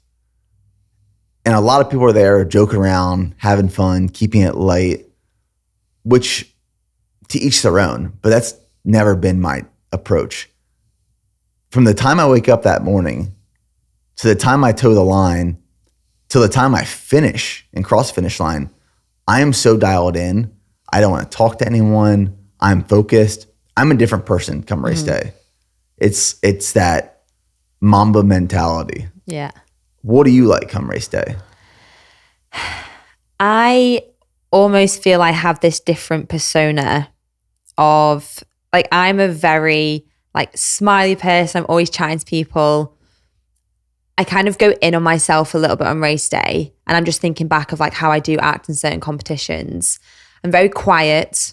And a lot of people are there joking around, having fun, keeping it light, which to each their own, but that's never been my approach. From the time I wake up that morning to the time I tow the line to the time I finish and cross the finish line, I am so dialed in. I don't want to talk to anyone. I'm focused. I'm a different person come race day. It's that Mamba mentality. Yeah. What do you like come race day? I almost feel I have this different persona of like, I'm a very like smiley person. I'm always chatting to people. I kind of go in on myself a little bit on race day, and I'm just thinking back of like how I do act in certain competitions. I'm very quiet.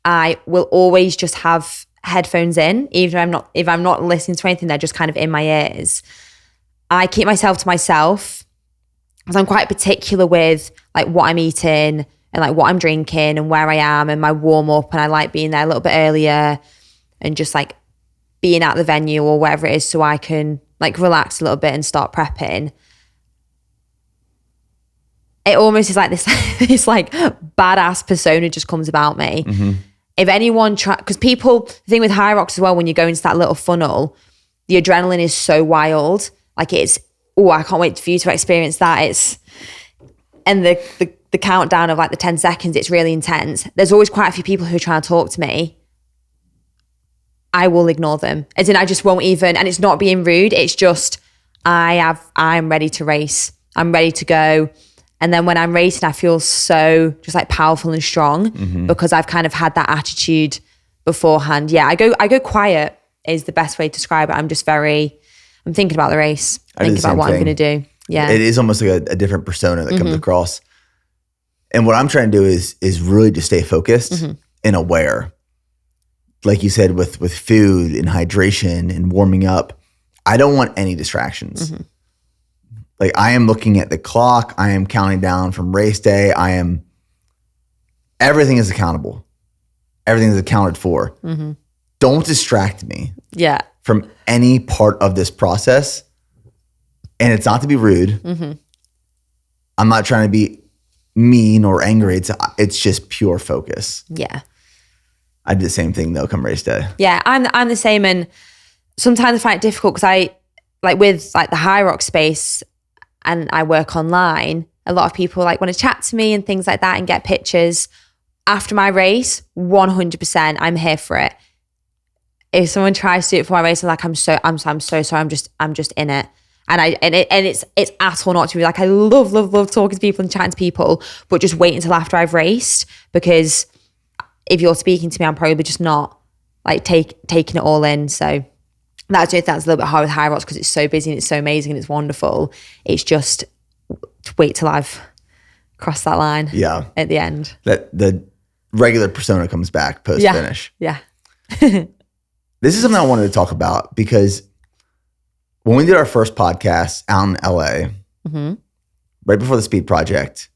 I will always just have headphones in, even if I'm not listening to anything, they're just kind of in my ears. I keep myself to myself because I'm quite particular with like what I'm eating and like what I'm drinking and where I am and my warm up. And I like being there a little bit earlier and just like being at the venue or wherever it is so I can like relax a little bit and start prepping. It almost is like this like badass persona just comes about me. If anyone because people, the thing with high rocks as well, when you go into that little funnel, the adrenaline is so wild. Like I can't wait for you to experience that. And the countdown of like the 10 seconds, it's really intense. There's always quite a few people who are trying to talk to me. I will ignore them. As in, I just won't even, and it's not being rude. It's just, I'm ready to race. I'm ready to go. And then when I'm racing, I feel so just like powerful and strong because I've kind of had that attitude beforehand. Yeah, I go quiet is the best way to describe it. I'm thinking about the race, thinking about what I'm going to do. Yeah. It is almost like a different persona that comes across. And what I'm trying to do is really just stay focused and aware. Like you said, with food and hydration and warming up, I don't want any distractions. Like, I am looking at the clock. I am counting down from race day. Everything is accountable. Everything is accounted for. Don't distract me. Yeah. From any part of this process. And it's not to be rude. I'm not trying to be mean or angry. It's just pure focus. Yeah. I do the same thing though come race day. Yeah, I'm the same, and sometimes I find it difficult because I like with like the high rock space and I work online, a lot of people like want to chat to me and things like that and get pictures. After my race, 100% I'm here for it. If someone tries to do it for my race, I'm like, I'm so sorry, I'm just in it. And it's at all not to be like, I love talking to people and chatting to people, but just wait until after I've raced, because if you're speaking to me, I'm probably just not like taking it all in. So that's a little bit hard with high rocks because it's so busy and it's so amazing and it's wonderful. It's just to wait till I've crossed that line. Yeah. At the end. That the regular persona comes back post finish. Yeah. This is something I wanted to talk about because when we did our first podcast out in LA, right before the Speed Project,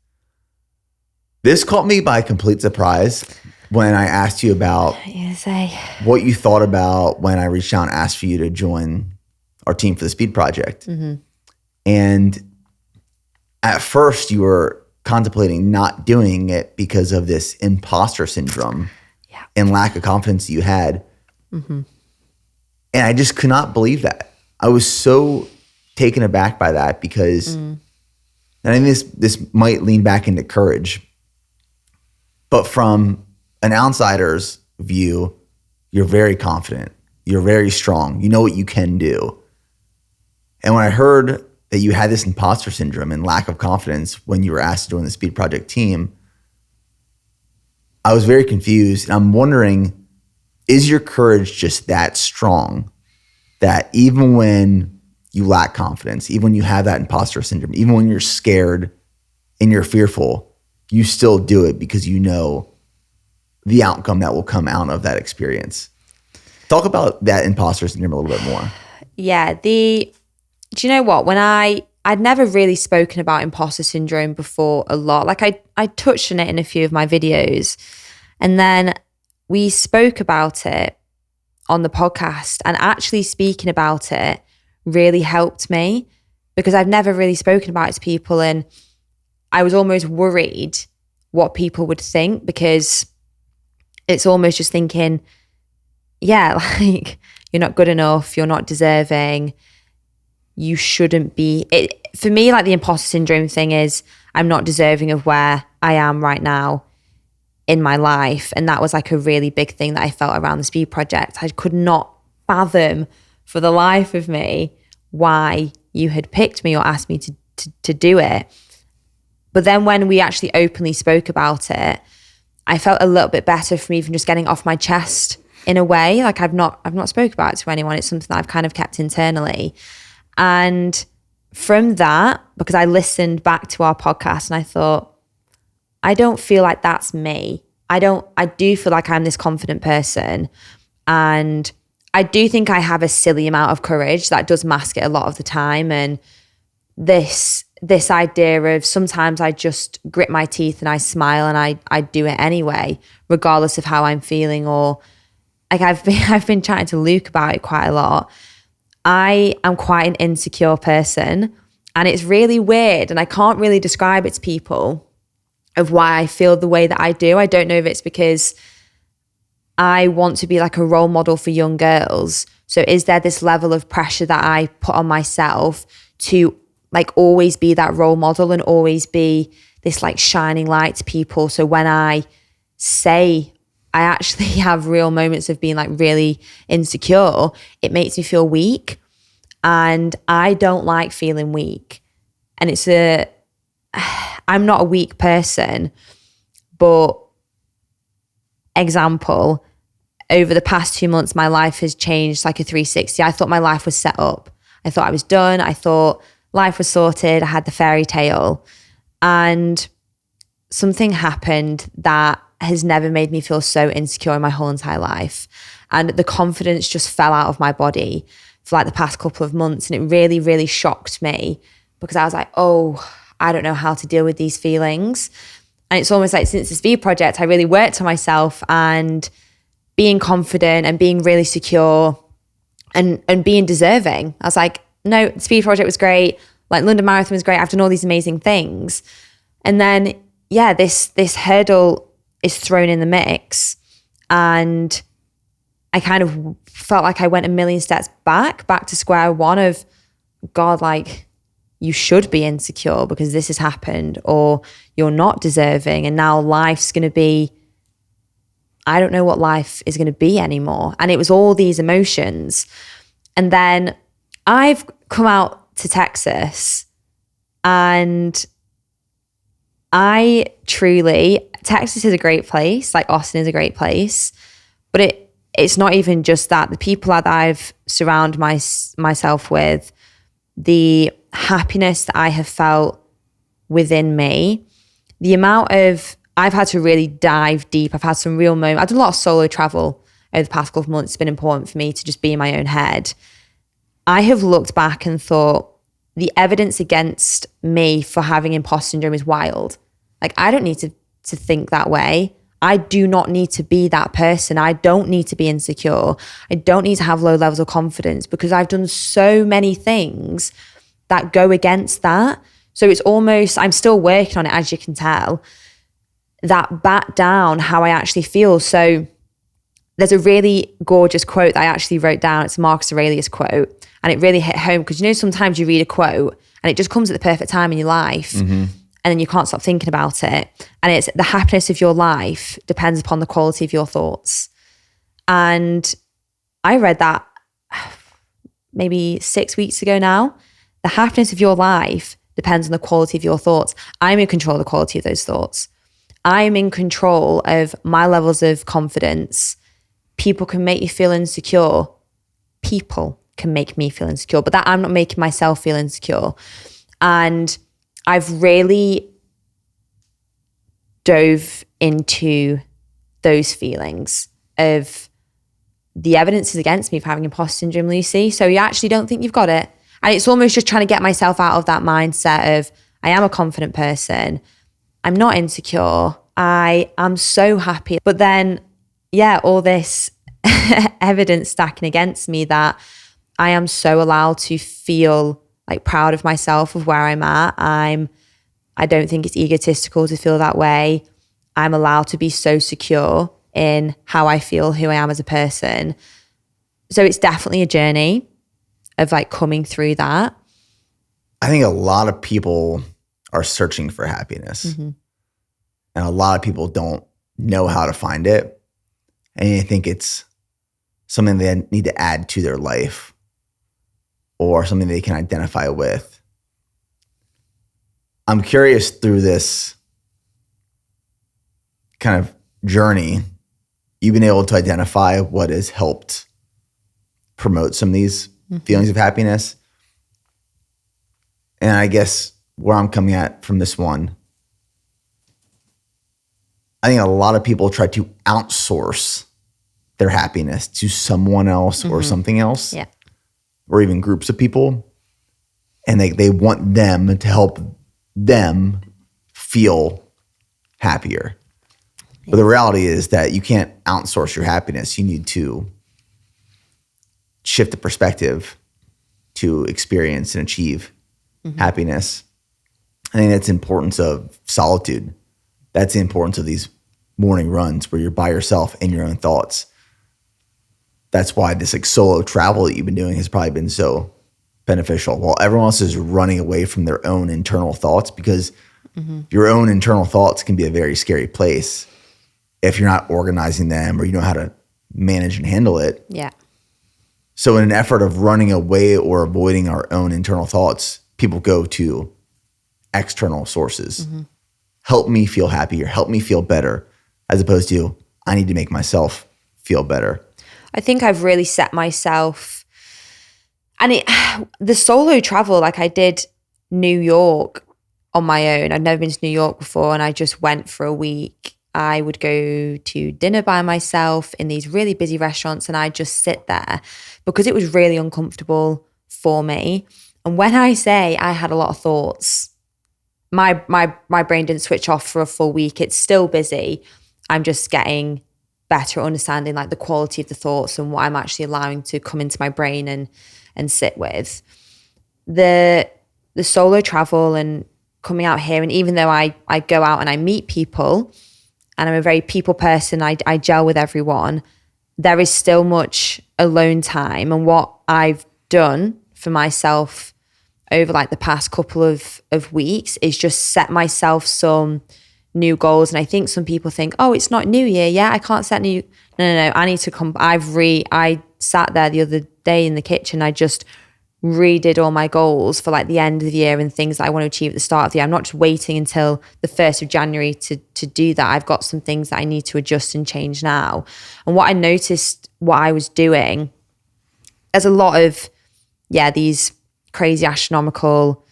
this caught me by complete surprise when I asked you about what you thought about when I reached out and asked for you to join our team for the Speed Project. And at first you were contemplating not doing it because of this imposter syndrome and lack of confidence you had. And I just could not believe that. I was so taken aback by that because, and I think this might lean back into courage, but from an outsider's view, you're very confident. You're very strong. You know what you can do. And when I heard that you had this imposter syndrome and lack of confidence when you were asked to join the Speed Project team, I was very confused. And I'm wondering, is your courage just that strong that even when you lack confidence, even when you have that imposter syndrome, even when you're scared and you're fearful, you still do it because you know the outcome that will come out of that experience? Talk about that imposter syndrome a little bit more. Yeah, do you know what? When I'd never really spoken about imposter syndrome before a lot. Like I touched on it in a few of my videos, and then we spoke about it on the podcast, and actually speaking about it really helped me because I've never really spoken about it to people, and I was almost worried what people would think because it's almost just thinking, yeah, like you're not good enough, you're not deserving, you shouldn't be. For me, like the imposter syndrome thing is I'm not deserving of where I am right now in my life. And that was like a really big thing that I felt around the Speed Project. I could not fathom for the life of me why you had picked me or asked me to do it. But then when we actually openly spoke about it, I felt a little bit better from even just getting off my chest in a way. Like I've not spoke about it to anyone. It's something that I've kind of kept internally. And from that, because I listened back to our podcast and I thought, I don't feel like that's me. I do feel like I'm this confident person. And I do think I have a silly amount of courage that does mask it a lot of the time. And this idea of sometimes I just grit my teeth and I smile and I do it anyway, regardless of how I'm feeling. Or like I've been chatting to Luke about it quite a lot. I am quite an insecure person, and it's really weird, and I can't really describe it to people of why I feel the way that I do. I don't know if it's because I want to be like a role model for young girls. So is there this level of pressure that I put on myself to like always be that role model and always be this like shining light to people? So when I say I actually have real moments of being like really insecure, it makes me feel weak. And I don't like feeling weak. And I'm not a weak person, but example, over the past 2 months, my life has changed like a 360. I thought my life was set up. I thought I was done. I thought life was sorted. I had the fairy tale. And something happened that has never made me feel so insecure in my whole entire life. And the confidence just fell out of my body for like the past couple of months. And it really, really shocked me because I was like, oh, I don't know how to deal with these feelings. And it's almost like since the Speed Project, I really worked on myself and being confident and being really secure and being deserving. I was like, no, the Speed Project was great. Like London Marathon was great. I've done all these amazing things. And then, yeah, this hurdle is thrown in the mix. And I kind of felt like I went a million steps back to square one of, God, like, you should be insecure because this has happened, or you're not deserving. And now life's going to be, I don't know what life is going to be anymore. And it was all these emotions. And then I've come out to Texas, and Texas is a great place. Like Austin is a great place, but it's not even just that. The people that I've surrounded myself with, the happiness that I have felt within me, the amount of, I've had to really dive deep. I've had some real moments. I've done a lot of solo travel over the past couple of months. It's been important for me to just be in my own head. I have looked back and thought the evidence against me for having imposter syndrome is wild. Like, I don't need to think that way. I do not need to be that person. I don't need to be insecure. I don't need to have low levels of confidence because I've done so many things that go against that. So it's almost, I'm still working on it, as you can tell, that bat down how I actually feel. So there's a really gorgeous quote that I actually wrote down. It's a Marcus Aurelius quote. And it really hit home because, you know, sometimes you read a quote and it just comes at the perfect time in your life. And then you can't stop thinking about it. And it's the happiness of your life depends upon the quality of your thoughts. And I read that maybe 6 weeks ago now. The happiness of your life depends on the quality of your thoughts. I'm in control of the quality of those thoughts. I'm in control of my levels of confidence. People can make you feel insecure. People can make me feel insecure, but that I'm not making myself feel insecure. And I've really dove into those feelings of the evidence is against me for having imposter syndrome, Lucy. So you actually don't think you've got it. And it's almost just trying to get myself out of that mindset of I am a confident person. I'm not insecure. I am so happy. But then, yeah, all this evidence stacking against me that I am so allowed to feel like proud of myself, of where I'm at. I don't think it's egotistical to feel that way. I'm allowed to be so secure in how I feel, who I am as a person. So it's definitely a journey of like coming through that. I think a lot of people are searching for happiness. And a lot of people don't know how to find it. And I think it's something they need to add to their life or something they can identify with. I'm curious, through this kind of journey, you've been able to identify what has helped promote some of these feelings of happiness. And I guess where I'm coming at from this one, I think a lot of people try to outsource their happiness to someone else or something else, or even groups of people. And they want them to help them feel happier. But the reality is that you can't outsource your happiness. You need to shift the perspective to experience and achieve happiness. I think that's the importance of solitude. That's the importance of these morning runs where you're by yourself in your own thoughts. That's why this like solo travel that you've been doing has probably been so beneficial. While everyone else is running away from their own internal thoughts, because your own internal thoughts can be a very scary place if you're not organizing them or you know how to manage and handle it. Yeah. So in an effort of running away or avoiding our own internal thoughts, people go to external sources. Help me feel happier, help me feel better, as opposed to I need to make myself feel better. I think I've really set myself, and the solo travel, like I did New York on my own. I'd never been to New York before, and I just went for a week. I would go to dinner by myself in these really busy restaurants, and I'd just sit there because it was really uncomfortable for me. And when I say I had a lot of thoughts, my brain didn't switch off for a full week. It's still busy. I'm just getting better at understanding like the quality of the thoughts and what I'm actually allowing to come into my brain and sit with. The solo travel and coming out here, and even though I go out and I meet people and I'm a very people person, I gel with everyone, there is still much alone time. And what I've done for myself over like the past couple of weeks is just set myself some new goals. And I think some people think, oh, it's not New Year. Yeah, I can't set new. No. I need to come. I sat there the other day in the kitchen. I just redid all my goals for like the end of the year and things that I want to achieve at the start of the year. I'm not just waiting until the 1st of January to do that. I've got some things that I need to adjust and change now. And what I noticed, what I was doing, there's a lot of, these crazy astronomical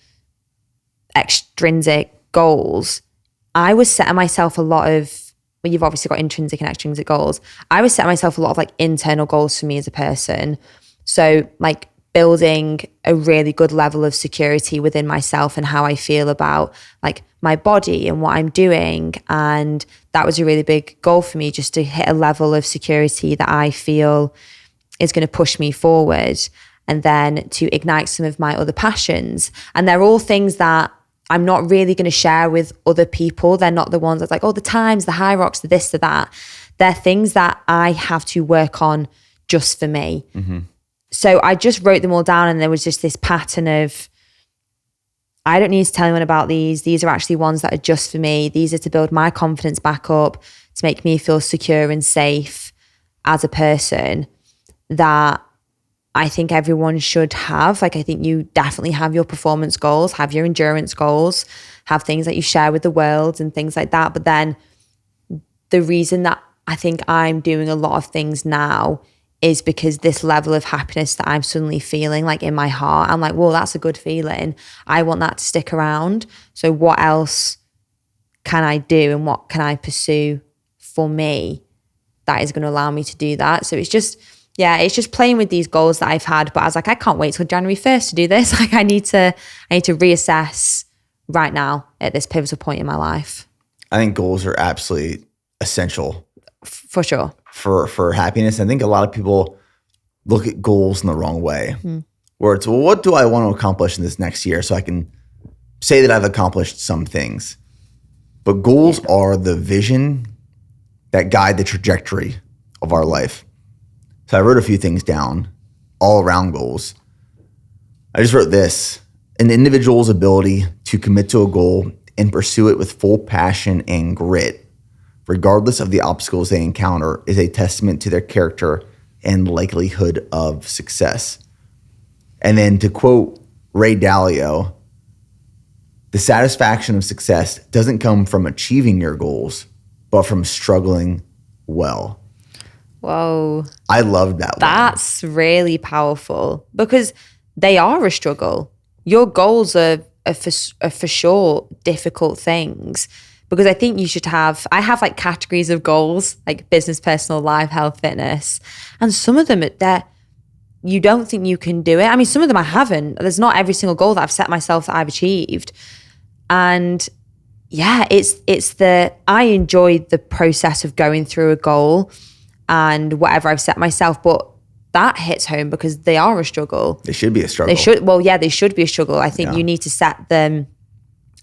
extrinsic goals. I was setting myself a lot of, well, you've obviously got intrinsic and extrinsic goals. I was setting myself a lot of like internal goals for me as a person. So like building a really good level of security within myself and how I feel about like my body and what I'm doing. And that was a really big goal for me, just to hit a level of security that I feel is going to push me forward, and then to ignite some of my other passions. And they're all things that I'm not really going to share with other people. They're not the ones that's like, oh, the times, the high rocks, the this, the that. They're things that I have to work on just for me. Mm-hmm. So I just wrote them all down, and there was just this pattern of, I don't need to tell anyone about these. These are actually ones that are just for me. These are to build my confidence back up, to make me feel secure and safe as a person, that I think everyone should have. Like, I think you definitely have your performance goals, have your endurance goals, have things that you share with the world and things like that. But then the reason that I think I'm doing a lot of things now is because this level of happiness that I'm suddenly feeling, like in my heart, I'm like, whoa, that's a good feeling. I want that to stick around. So what else can I do, and what can I pursue for me that is going to allow me to do that? So it's just playing with these goals that I've had. But I was like, I can't wait till January 1st to do this. Like, I need to reassess right now at this pivotal point in my life. I think goals are absolutely essential. For sure. For happiness. I think a lot of people look at goals in the wrong way, where it's, well, what do I want to accomplish in this next year so I can say that I've accomplished some things? But goals are the vision that guide the trajectory of our life. So I wrote a few things down all around goals. I just wrote this: an individual's ability to commit to a goal and pursue it with full passion and grit, regardless of the obstacles they encounter, is a testament to their character and likelihood of success. And then, to quote Ray Dalio, the satisfaction of success doesn't come from achieving your goals, but from struggling well. Whoa. I loved that one. That's really powerful, because they are a struggle. Your goals are for sure difficult things, because I think I have like categories of goals, like business, personal, life, health, fitness. And some of them, you don't think you can do it. I mean, some of them I haven't. There's not every single goal that I've set myself that I've achieved. And yeah, I enjoy the process of going through a goal and whatever I've set myself, but that hits home because they are a struggle. They should be a struggle. They should be a struggle. I think you need to set them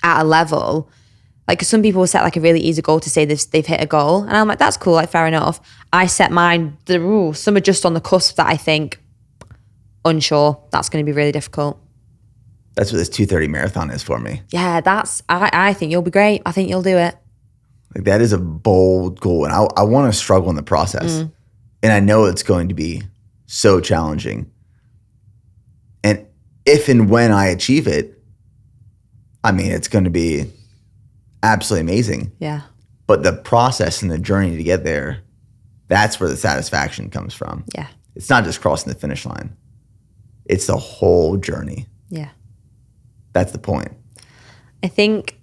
at a level. Like, some people will set like a really easy goal to say they've hit a goal. And I'm like, that's cool, like fair enough. I set mine, some are just on the cusp that I think, unsure, that's going to be really difficult. That's what this 2:30 marathon is for me. Yeah, I think you'll be great. I think you'll do it. Like, that is a bold goal, and I want to struggle in the process. And I know it's going to be so challenging. And if and when I achieve it, I mean, it's going to be absolutely amazing. Yeah. But the process and the journey to get there, that's where the satisfaction comes from. Yeah. It's not just crossing the finish line. It's the whole journey. Yeah. That's the point. I think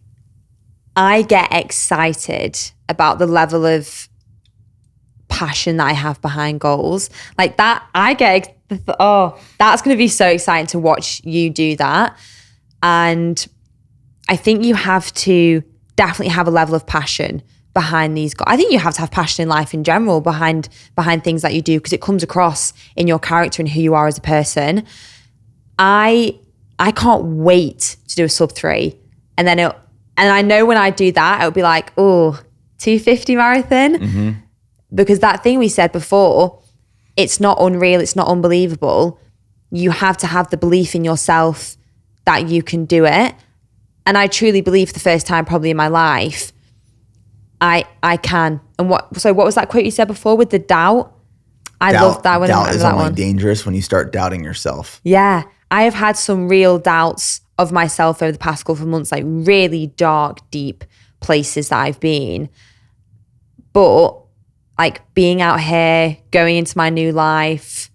I get excited about the level of passion that I have behind goals. Like that, that's going to be so exciting to watch you do that. And I think you have to definitely have a level of passion behind these goals. I think you have to have passion in life in general behind things that you do, because it comes across in your character and who you are as a person. I can't wait to do a sub 3, and then and I know when I do that, it'll be like, 250 marathon, because that thing we said before, it's not unreal, it's not unbelievable. You have to have the belief in yourself that you can do it. And I truly believe, for the first time probably in my life, I can. And what was that quote you said before with the doubt? I love that one. Doubt is only dangerous when you start doubting yourself. Yeah. I have had some real doubts of myself over the past couple of months, like really dark, deep places that I've been. But like being out here, going into my new life,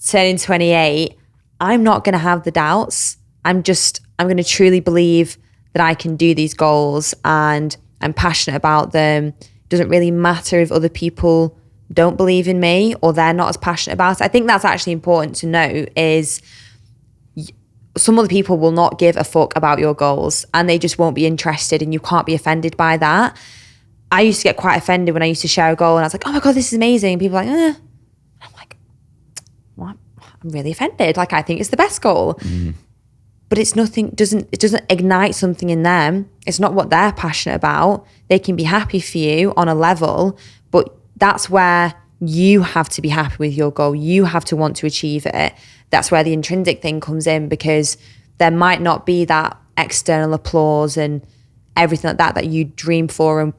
turning 28, I'm not going to have the doubts. I'm going to truly believe that I can do these goals, and I'm passionate about them. It doesn't really matter if other people don't believe in me or they're not as passionate about it. I think that's actually important to note, is some other people will not give a fuck about your goals and they just won't be interested, and you can't be offended by that. I used to get quite offended when I used to share a goal and I was like, oh my God, this is amazing. And people are like, I'm like, what? I'm really offended. Like, I think it's the best goal. But it's nothing, it doesn't ignite something in them. It's not what they're passionate about. They can be happy for you on a level, but that's where you have to be happy with your goal. You have to want to achieve it. That's where the intrinsic thing comes in, because there might not be that external applause and everything like that you dream for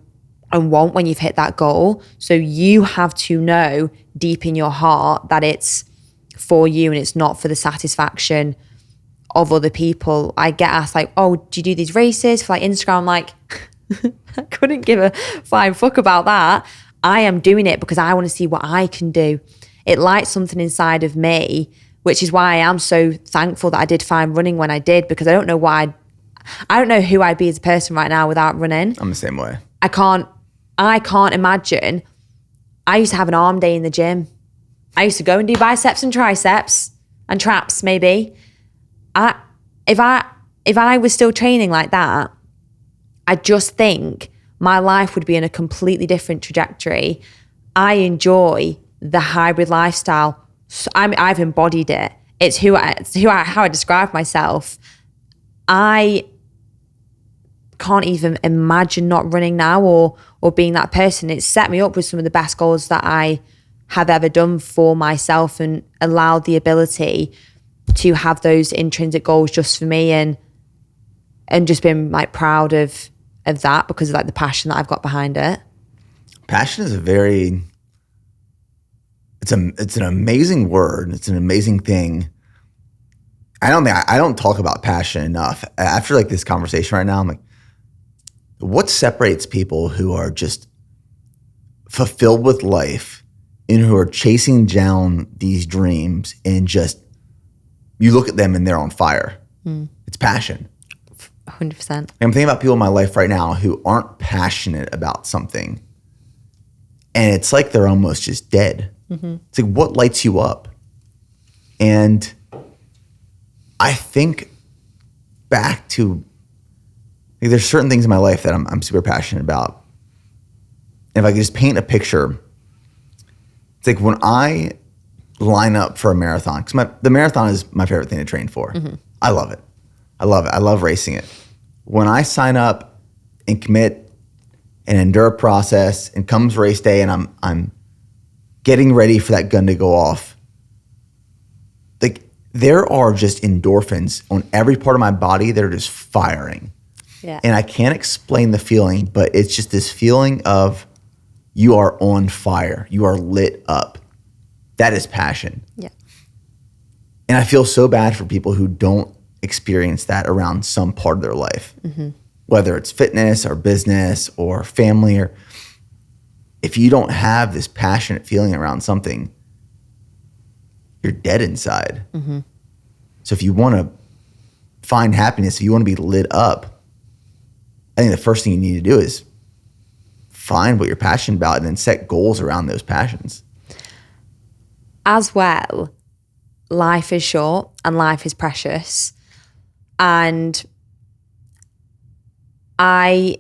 and want when you've hit that goal. So you have to know deep in your heart that it's for you and it's not for the satisfaction of other people. I get asked like, oh, do you do these races for like Instagram? I'm like, I couldn't give a flying fuck about that. I am doing it because I want to see what I can do. It lights something inside of me, which is why I am so thankful that I did find running when I did, because I don't know who I'd be as a person right now without running. I'm the same way. I can't imagine. I used to have an arm day in the gym. I used to go and do biceps and triceps and traps maybe. If I was still training like that, I just think my life would be in a completely different trajectory. I enjoy the hybrid lifestyle. So I've embodied it. It's how I describe myself. I can't even imagine not running now or being that person. It's set me up with some of the best goals that I have ever done for myself, and allowed the ability to have those intrinsic goals just for me, and just been like proud of that because of like the passion that I've got behind it. Passion is it's an amazing word. It's an amazing thing. I don't talk about passion enough. After like this conversation right now, I'm like, what separates people who are just fulfilled with life and who are chasing down these dreams, and just, you look at them and they're on fire. It's passion. 100%. I'm thinking about people in my life right now who aren't passionate about something, and it's like they're almost just dead. It's like, what lights you up? And I think back to, like, there's certain things in my life that I'm super passionate about. And if I could just paint a picture, it's like when I line up for a marathon, because the marathon is my favorite thing to train for. I love it. I love racing it. When I sign up and commit and endure a process, and comes race day and I'm getting ready for that gun to go off, like, there are just endorphins on every part of my body that are just firing. Yeah. And I can't explain the feeling, but it's just this feeling of you are on fire. You are lit up. That is passion. Yeah. And I feel so bad for people who don't experience that around some part of their life, whether it's fitness or business or family, or if you don't have this passionate feeling around something, you're dead inside. So if you want to find happiness, if you want to be lit up, I think the first thing you need to do is find what you're passionate about and then set goals around those passions. As well, life is short and life is precious. And I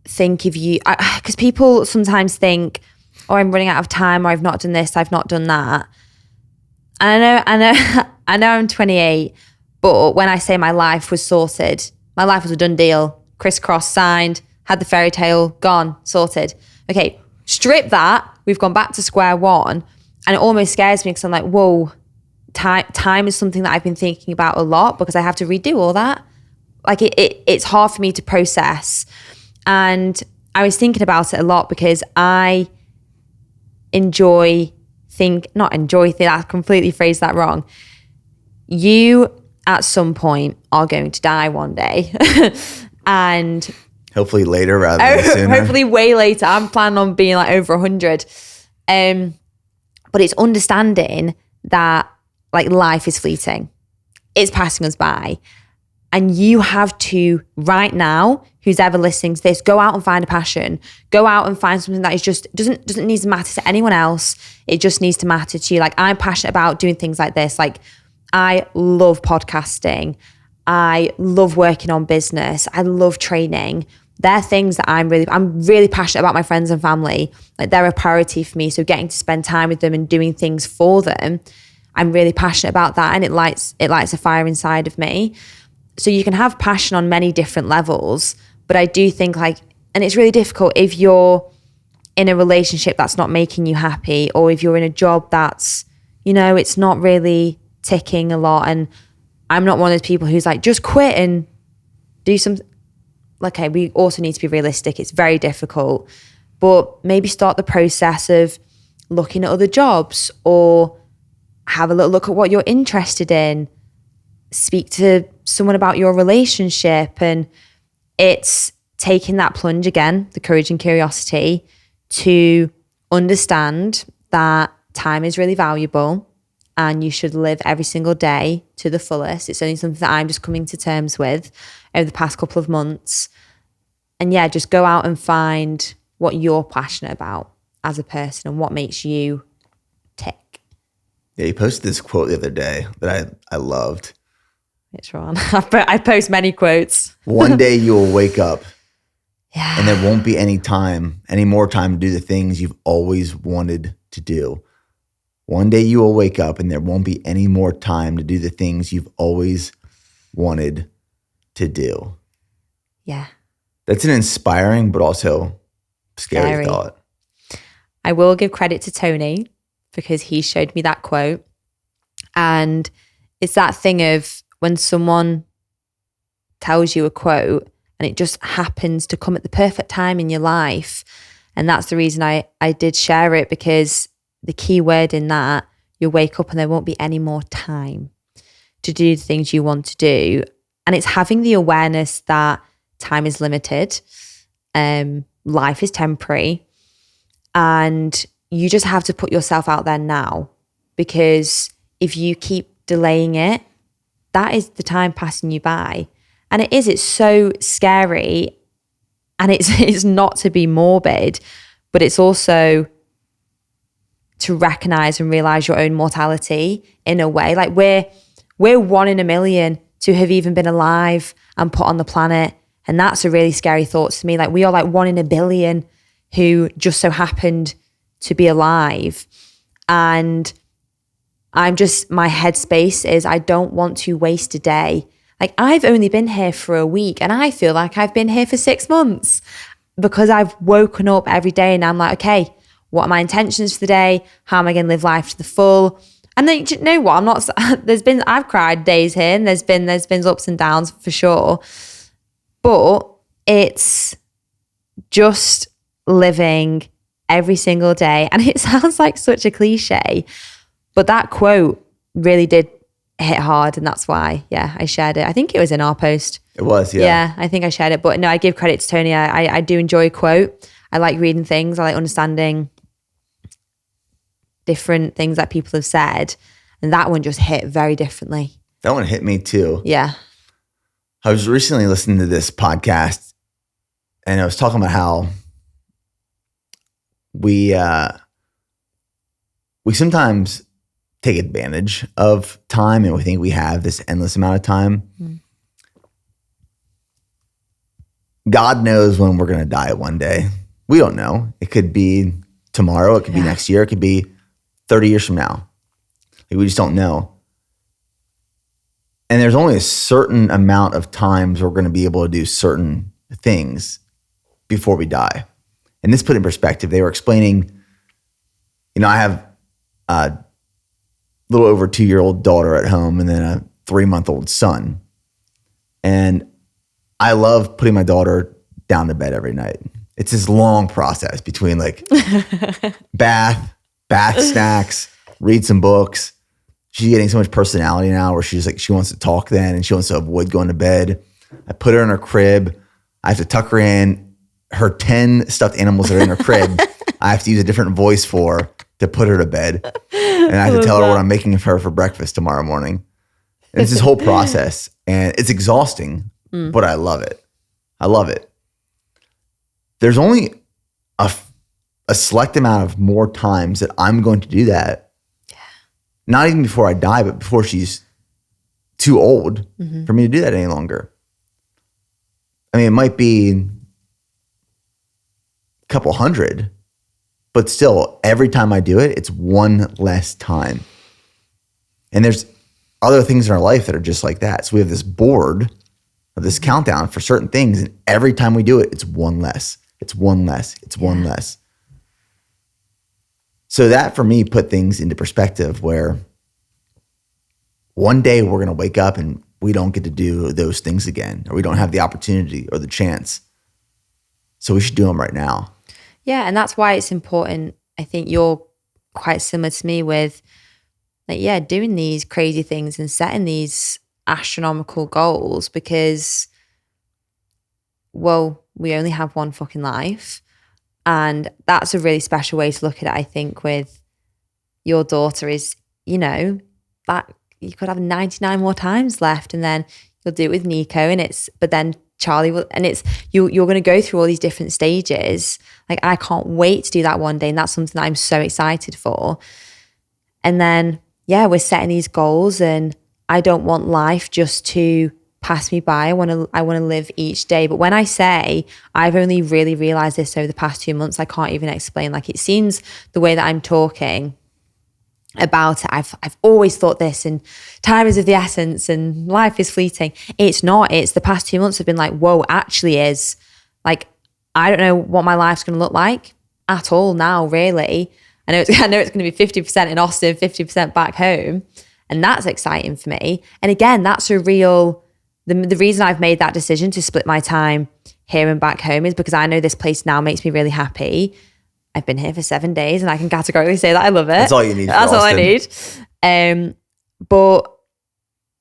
think because people sometimes think, oh, I'm running out of time, or I've not done this, I've not done that. And I know I'm 28, but when I say my life was sorted, my life was a done deal. Crisscross, signed, had the fairy tale, gone, sorted. Okay, strip that, we've gone back to square one. And it almost scares me because I'm like, whoa, time is something that I've been thinking about a lot, because I have to redo all that. Like it's hard for me to process. And I was thinking about it a lot because I I completely phrased that wrong. You at some point are going to die one day. And hopefully later rather than sooner. Hopefully way later. I'm planning on being like over 100. But it's understanding that like life is fleeting. It's passing us by. And you have to, right now, who's ever listening to this, go out and find a passion. Go out and find something that is just doesn't need to matter to anyone else. It just needs to matter to you. Like, I'm passionate about doing things like this. Like, I love podcasting. I love working on business. I love training. They're things that I'm really passionate about. My friends and family, like they're a priority for me. So getting to spend time with them and doing things for them, I'm really passionate about that. And it lights a fire inside of me. So you can have passion on many different levels, but I do think and it's really difficult if you're in a relationship that's not making you happy, or if you're in a job that's, it's not really ticking a lot. And I'm not one of those people who's like, just quit and do something. Okay, we also need to be realistic. It's very difficult, but maybe start the process of looking at other jobs, or have a little look at what you're interested in. Speak to someone about your relationship. And it's taking that plunge again, the courage and curiosity to understand that time is really valuable and you should live every single day to the fullest. It's only something that I'm just coming to terms with over the past couple of months. And yeah, just go out and find what you're passionate about as a person and what makes you tick. Yeah, you posted this quote the other day that I loved. It's wrong. I post many quotes. One day you will wake up Yeah. and there won't be any more time to do the things you've always wanted to do. One day you will wake up and there won't be any more time to do the things you've always wanted to do. Yeah. That's an inspiring but also scary thought. I will give credit to Tony because he showed me that quote. And it's that thing of when someone tells you a quote and it just happens to come at the perfect time in your life. And that's the reason I did share it, because the key word in that, you'll wake up and there won't be any more time to do the things you want to do. And it's having the awareness that time is limited, life is temporary, and you just have to put yourself out there now, because if you keep delaying it, that is the time passing you by. And it's so scary, and it's not to be morbid, but it's also to recognize and realize your own mortality in a way. Like we're 1 in a million to have even been alive and put on the planet. And that's a really scary thought to me. Like we are like 1 in a billion who just so happened to be alive. And my headspace is I don't want to waste a day. Like I've only been here for a week and I feel like I've been here for 6 months, because I've woken up every day and I'm like, okay, what are my intentions for the day? How am I going to live life to the full? And then, you know what? I've cried days here, and there's been ups and downs for sure. But it's just living every single day. And it sounds like such a cliche, but that quote really did hit hard. And that's why, I shared it. I think it was in our post. It was, yeah. Yeah, I think I shared it. But no, I give credit to Tony. I do enjoy a quote. I like reading things. I like understanding different things that people have said. And that one just hit very differently. That one hit me too. Yeah. I was recently listening to this podcast, and I was talking about how we sometimes take advantage of time, and we think we have this endless amount of time. Mm. God knows when we're going to die one day. We don't know. It could be tomorrow. It could be next year. It could be 30 years from now. Like, we just don't know. And there's only a certain amount of times we're going to be able to do certain things before we die. And this put in perspective, they were explaining, I have a little over 2-year-old daughter at home and then a 3-month-old son. And I love putting my daughter down to bed every night. It's this long process between like bath snacks, read some books. She's getting so much personality now where she's like, she wants to talk then and she wants to avoid going to bed. I put her in her crib. I have to tuck her in. Her 10 stuffed animals that are in her crib, I have to use a different voice to put her to bed. And I have to tell her what I'm making of her for breakfast tomorrow morning. And it's this whole process, and it's exhausting, but I love it. I love it. There's only a select amount of more times that I'm going to do that. Yeah. Not even before I die, but before she's too old for me to do that any longer. I mean, it might be a couple hundred, but still, every time I do it, it's one less time. And there's other things in our life that are just like that. So we have this board of this countdown for certain things, and every time we do it, it's one less. It's one less. It's one less. So that for me put things into perspective where one day we're going to wake up and we don't get to do those things again, or we don't have the opportunity or the chance. So we should do them right now. Yeah. And that's why it's important. I think you're quite similar to me with like, doing these crazy things and setting these astronomical goals because, well, we only have one fucking life. And that's a really special way to look at it, I think, with your daughter is, that you could have 99 more times left and then you'll do it with Nico but then Charlie will, and you're going to go through all these different stages. Like, I can't wait to do that one day. And that's something that I'm so excited for. And then, we're setting these goals and I don't want life just to pass me by. I want to live each day. But when I say I've only really realized this over the past 2 months, I can't even explain. Like, it seems the way that I'm talking about it, I've always thought this, and time is of the essence and life is fleeting. It's not. It's the past 2 months have been like, whoa, actually is. Like, I don't know what my life's going to look like at all now, really. I know it's going to be 50% in Austin, 50% back home. And that's exciting for me. And again, that's a real, the reason I've made that decision to split my time here and back home is because I know this place now makes me really happy. I've been here for 7 days and I can categorically say that I love it. That's all you need. That's all I need. But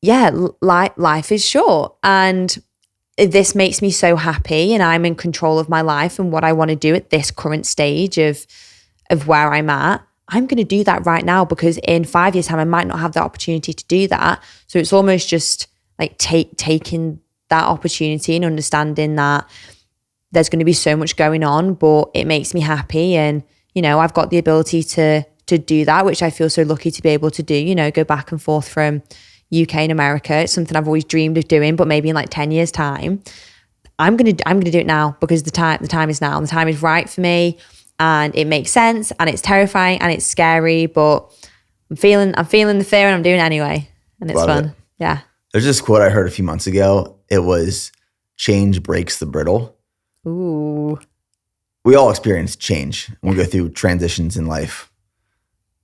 yeah, life is short and this makes me so happy and I'm in control of my life and what I want to do at this current stage of where I'm at. I'm going to do that right now because in 5 years' time, I might not have the opportunity to do that. So it's almost just like taking that opportunity and understanding that there's going to be so much going on, but it makes me happy. And, I've got the ability to do that, which I feel so lucky to be able to do, go back and forth from UK and America. It's something I've always dreamed of doing, but maybe in like 10 years' time, I'm going to do it now because the time is now and the time is right for me. And it makes sense and it's terrifying and it's scary, but I'm feeling the fear and I'm doing it anyway. And it's fun. Yeah. There's this quote I heard a few months ago. It was, change breaks the brittle. Ooh. We all experience change when we go through transitions in life.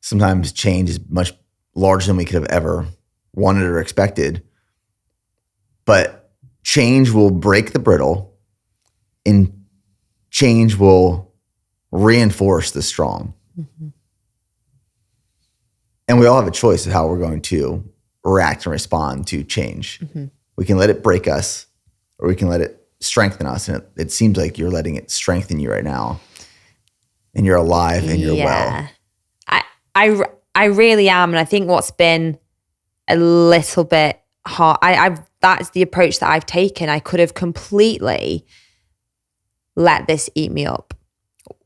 Sometimes change is much larger than we could have ever wanted or expected. But change will break the brittle and change will reinforce the strong. Mm-hmm. And we all have a choice of how we're going to react and respond to change. Mm-hmm. We can let it break us or we can let it strengthen us. And it seems like you're letting it strengthen you right now. And you're alive and you're well. I really am. And I think what's been a little bit hard, that's the approach that I've taken. I could have completely let this eat me up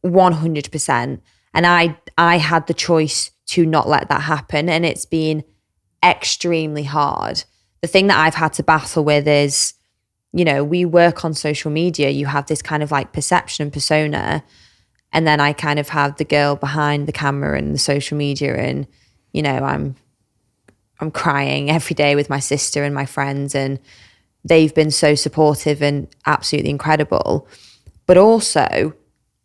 100%. And I had the choice to not let that happen. And it's been extremely hard. The thing that I've had to battle with is, we work on social media. You have this kind of like perception and persona. And then I kind of have the girl behind the camera and the social media. And, I'm crying every day with my sister and my friends. And they've been so supportive and absolutely incredible. But also,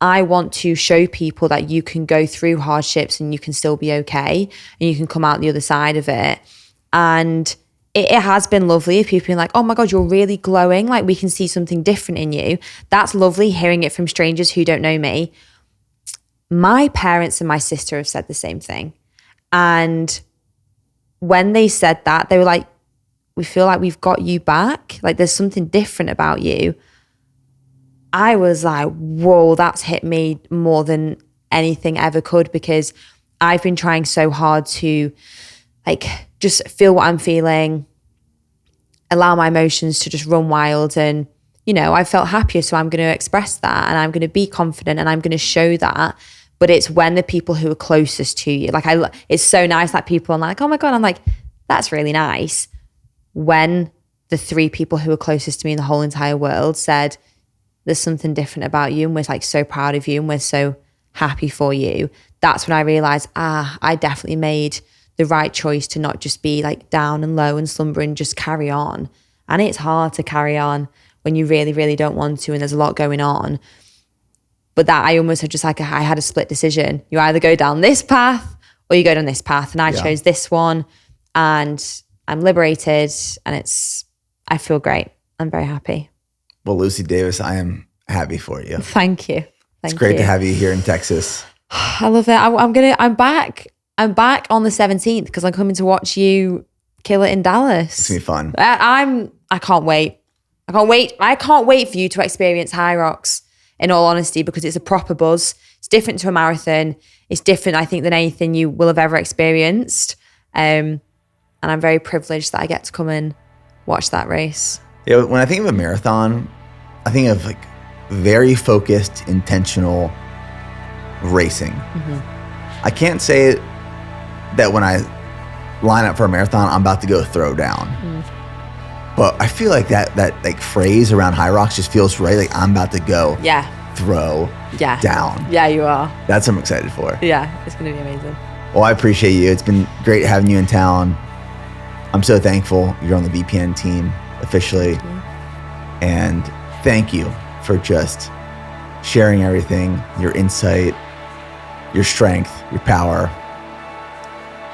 I want to show people that you can go through hardships and you can still be okay and you can come out the other side of it. And it has been lovely if people are like, oh my God, you're really glowing. Like, we can see something different in you. That's lovely hearing it from strangers who don't know me. My parents and my sister have said the same thing. And when they said that, they were like, we feel like we've got you back. Like, there's something different about you. I was like, whoa, that's hit me more than anything ever could, because I've been trying so hard to like just feel what I'm feeling, allow my emotions to just run wild. And, I felt happier. So I'm going to express that and I'm going to be confident and I'm going to show that. But it's when the people who are closest to you, like it's so nice that people are like, oh my God, I'm like, that's really nice. when the 3 people who were closest to me in the whole entire world said, there's something different about you and we're like so proud of you and we're so happy for you, that's when I realized, I definitely made the right choice to not just be like down and low and slumbering, just carry on. And it's hard to carry on when you really, really don't want to and there's a lot going on. But that I almost had just like, I had a split decision. You either go down this path or you go down this path. And I chose this one and I'm liberated and I feel great. I'm very happy. Well, Lucy Davis, I am happy for you. Thank you. It's great to have you here in Texas. I love it. I'm back on the 17th because I'm coming to watch you kill it in Dallas. It's gonna be fun. I can't wait. I can't wait for you to experience High Rocks, in all honesty, because it's a proper buzz. It's different to a marathon. It's different, I think, than anything you will have ever experienced. And I'm very privileged that I get to come and watch that race. Yeah, when I think of a marathon, I think of like very focused, intentional racing. I can't say that when I line up for a marathon, I'm about to go throw down. But I feel like that like phrase around High Rocks just feels right. Like I'm about to go throw down. Yeah, you are. That's what I'm excited for. Yeah, it's going to be amazing. Well, I appreciate you. It's been great having you in town. I'm so thankful you're on the BPN team officially. And thank you for just sharing everything, your insight, your strength, your power.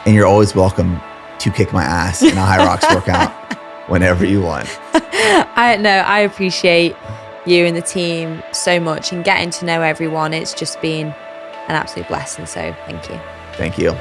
And you're always welcome to kick my ass in a High Rocks workout whenever you want. I appreciate you and the team so much and getting to know everyone. It's just been an absolute blessing. So thank you. Thank you.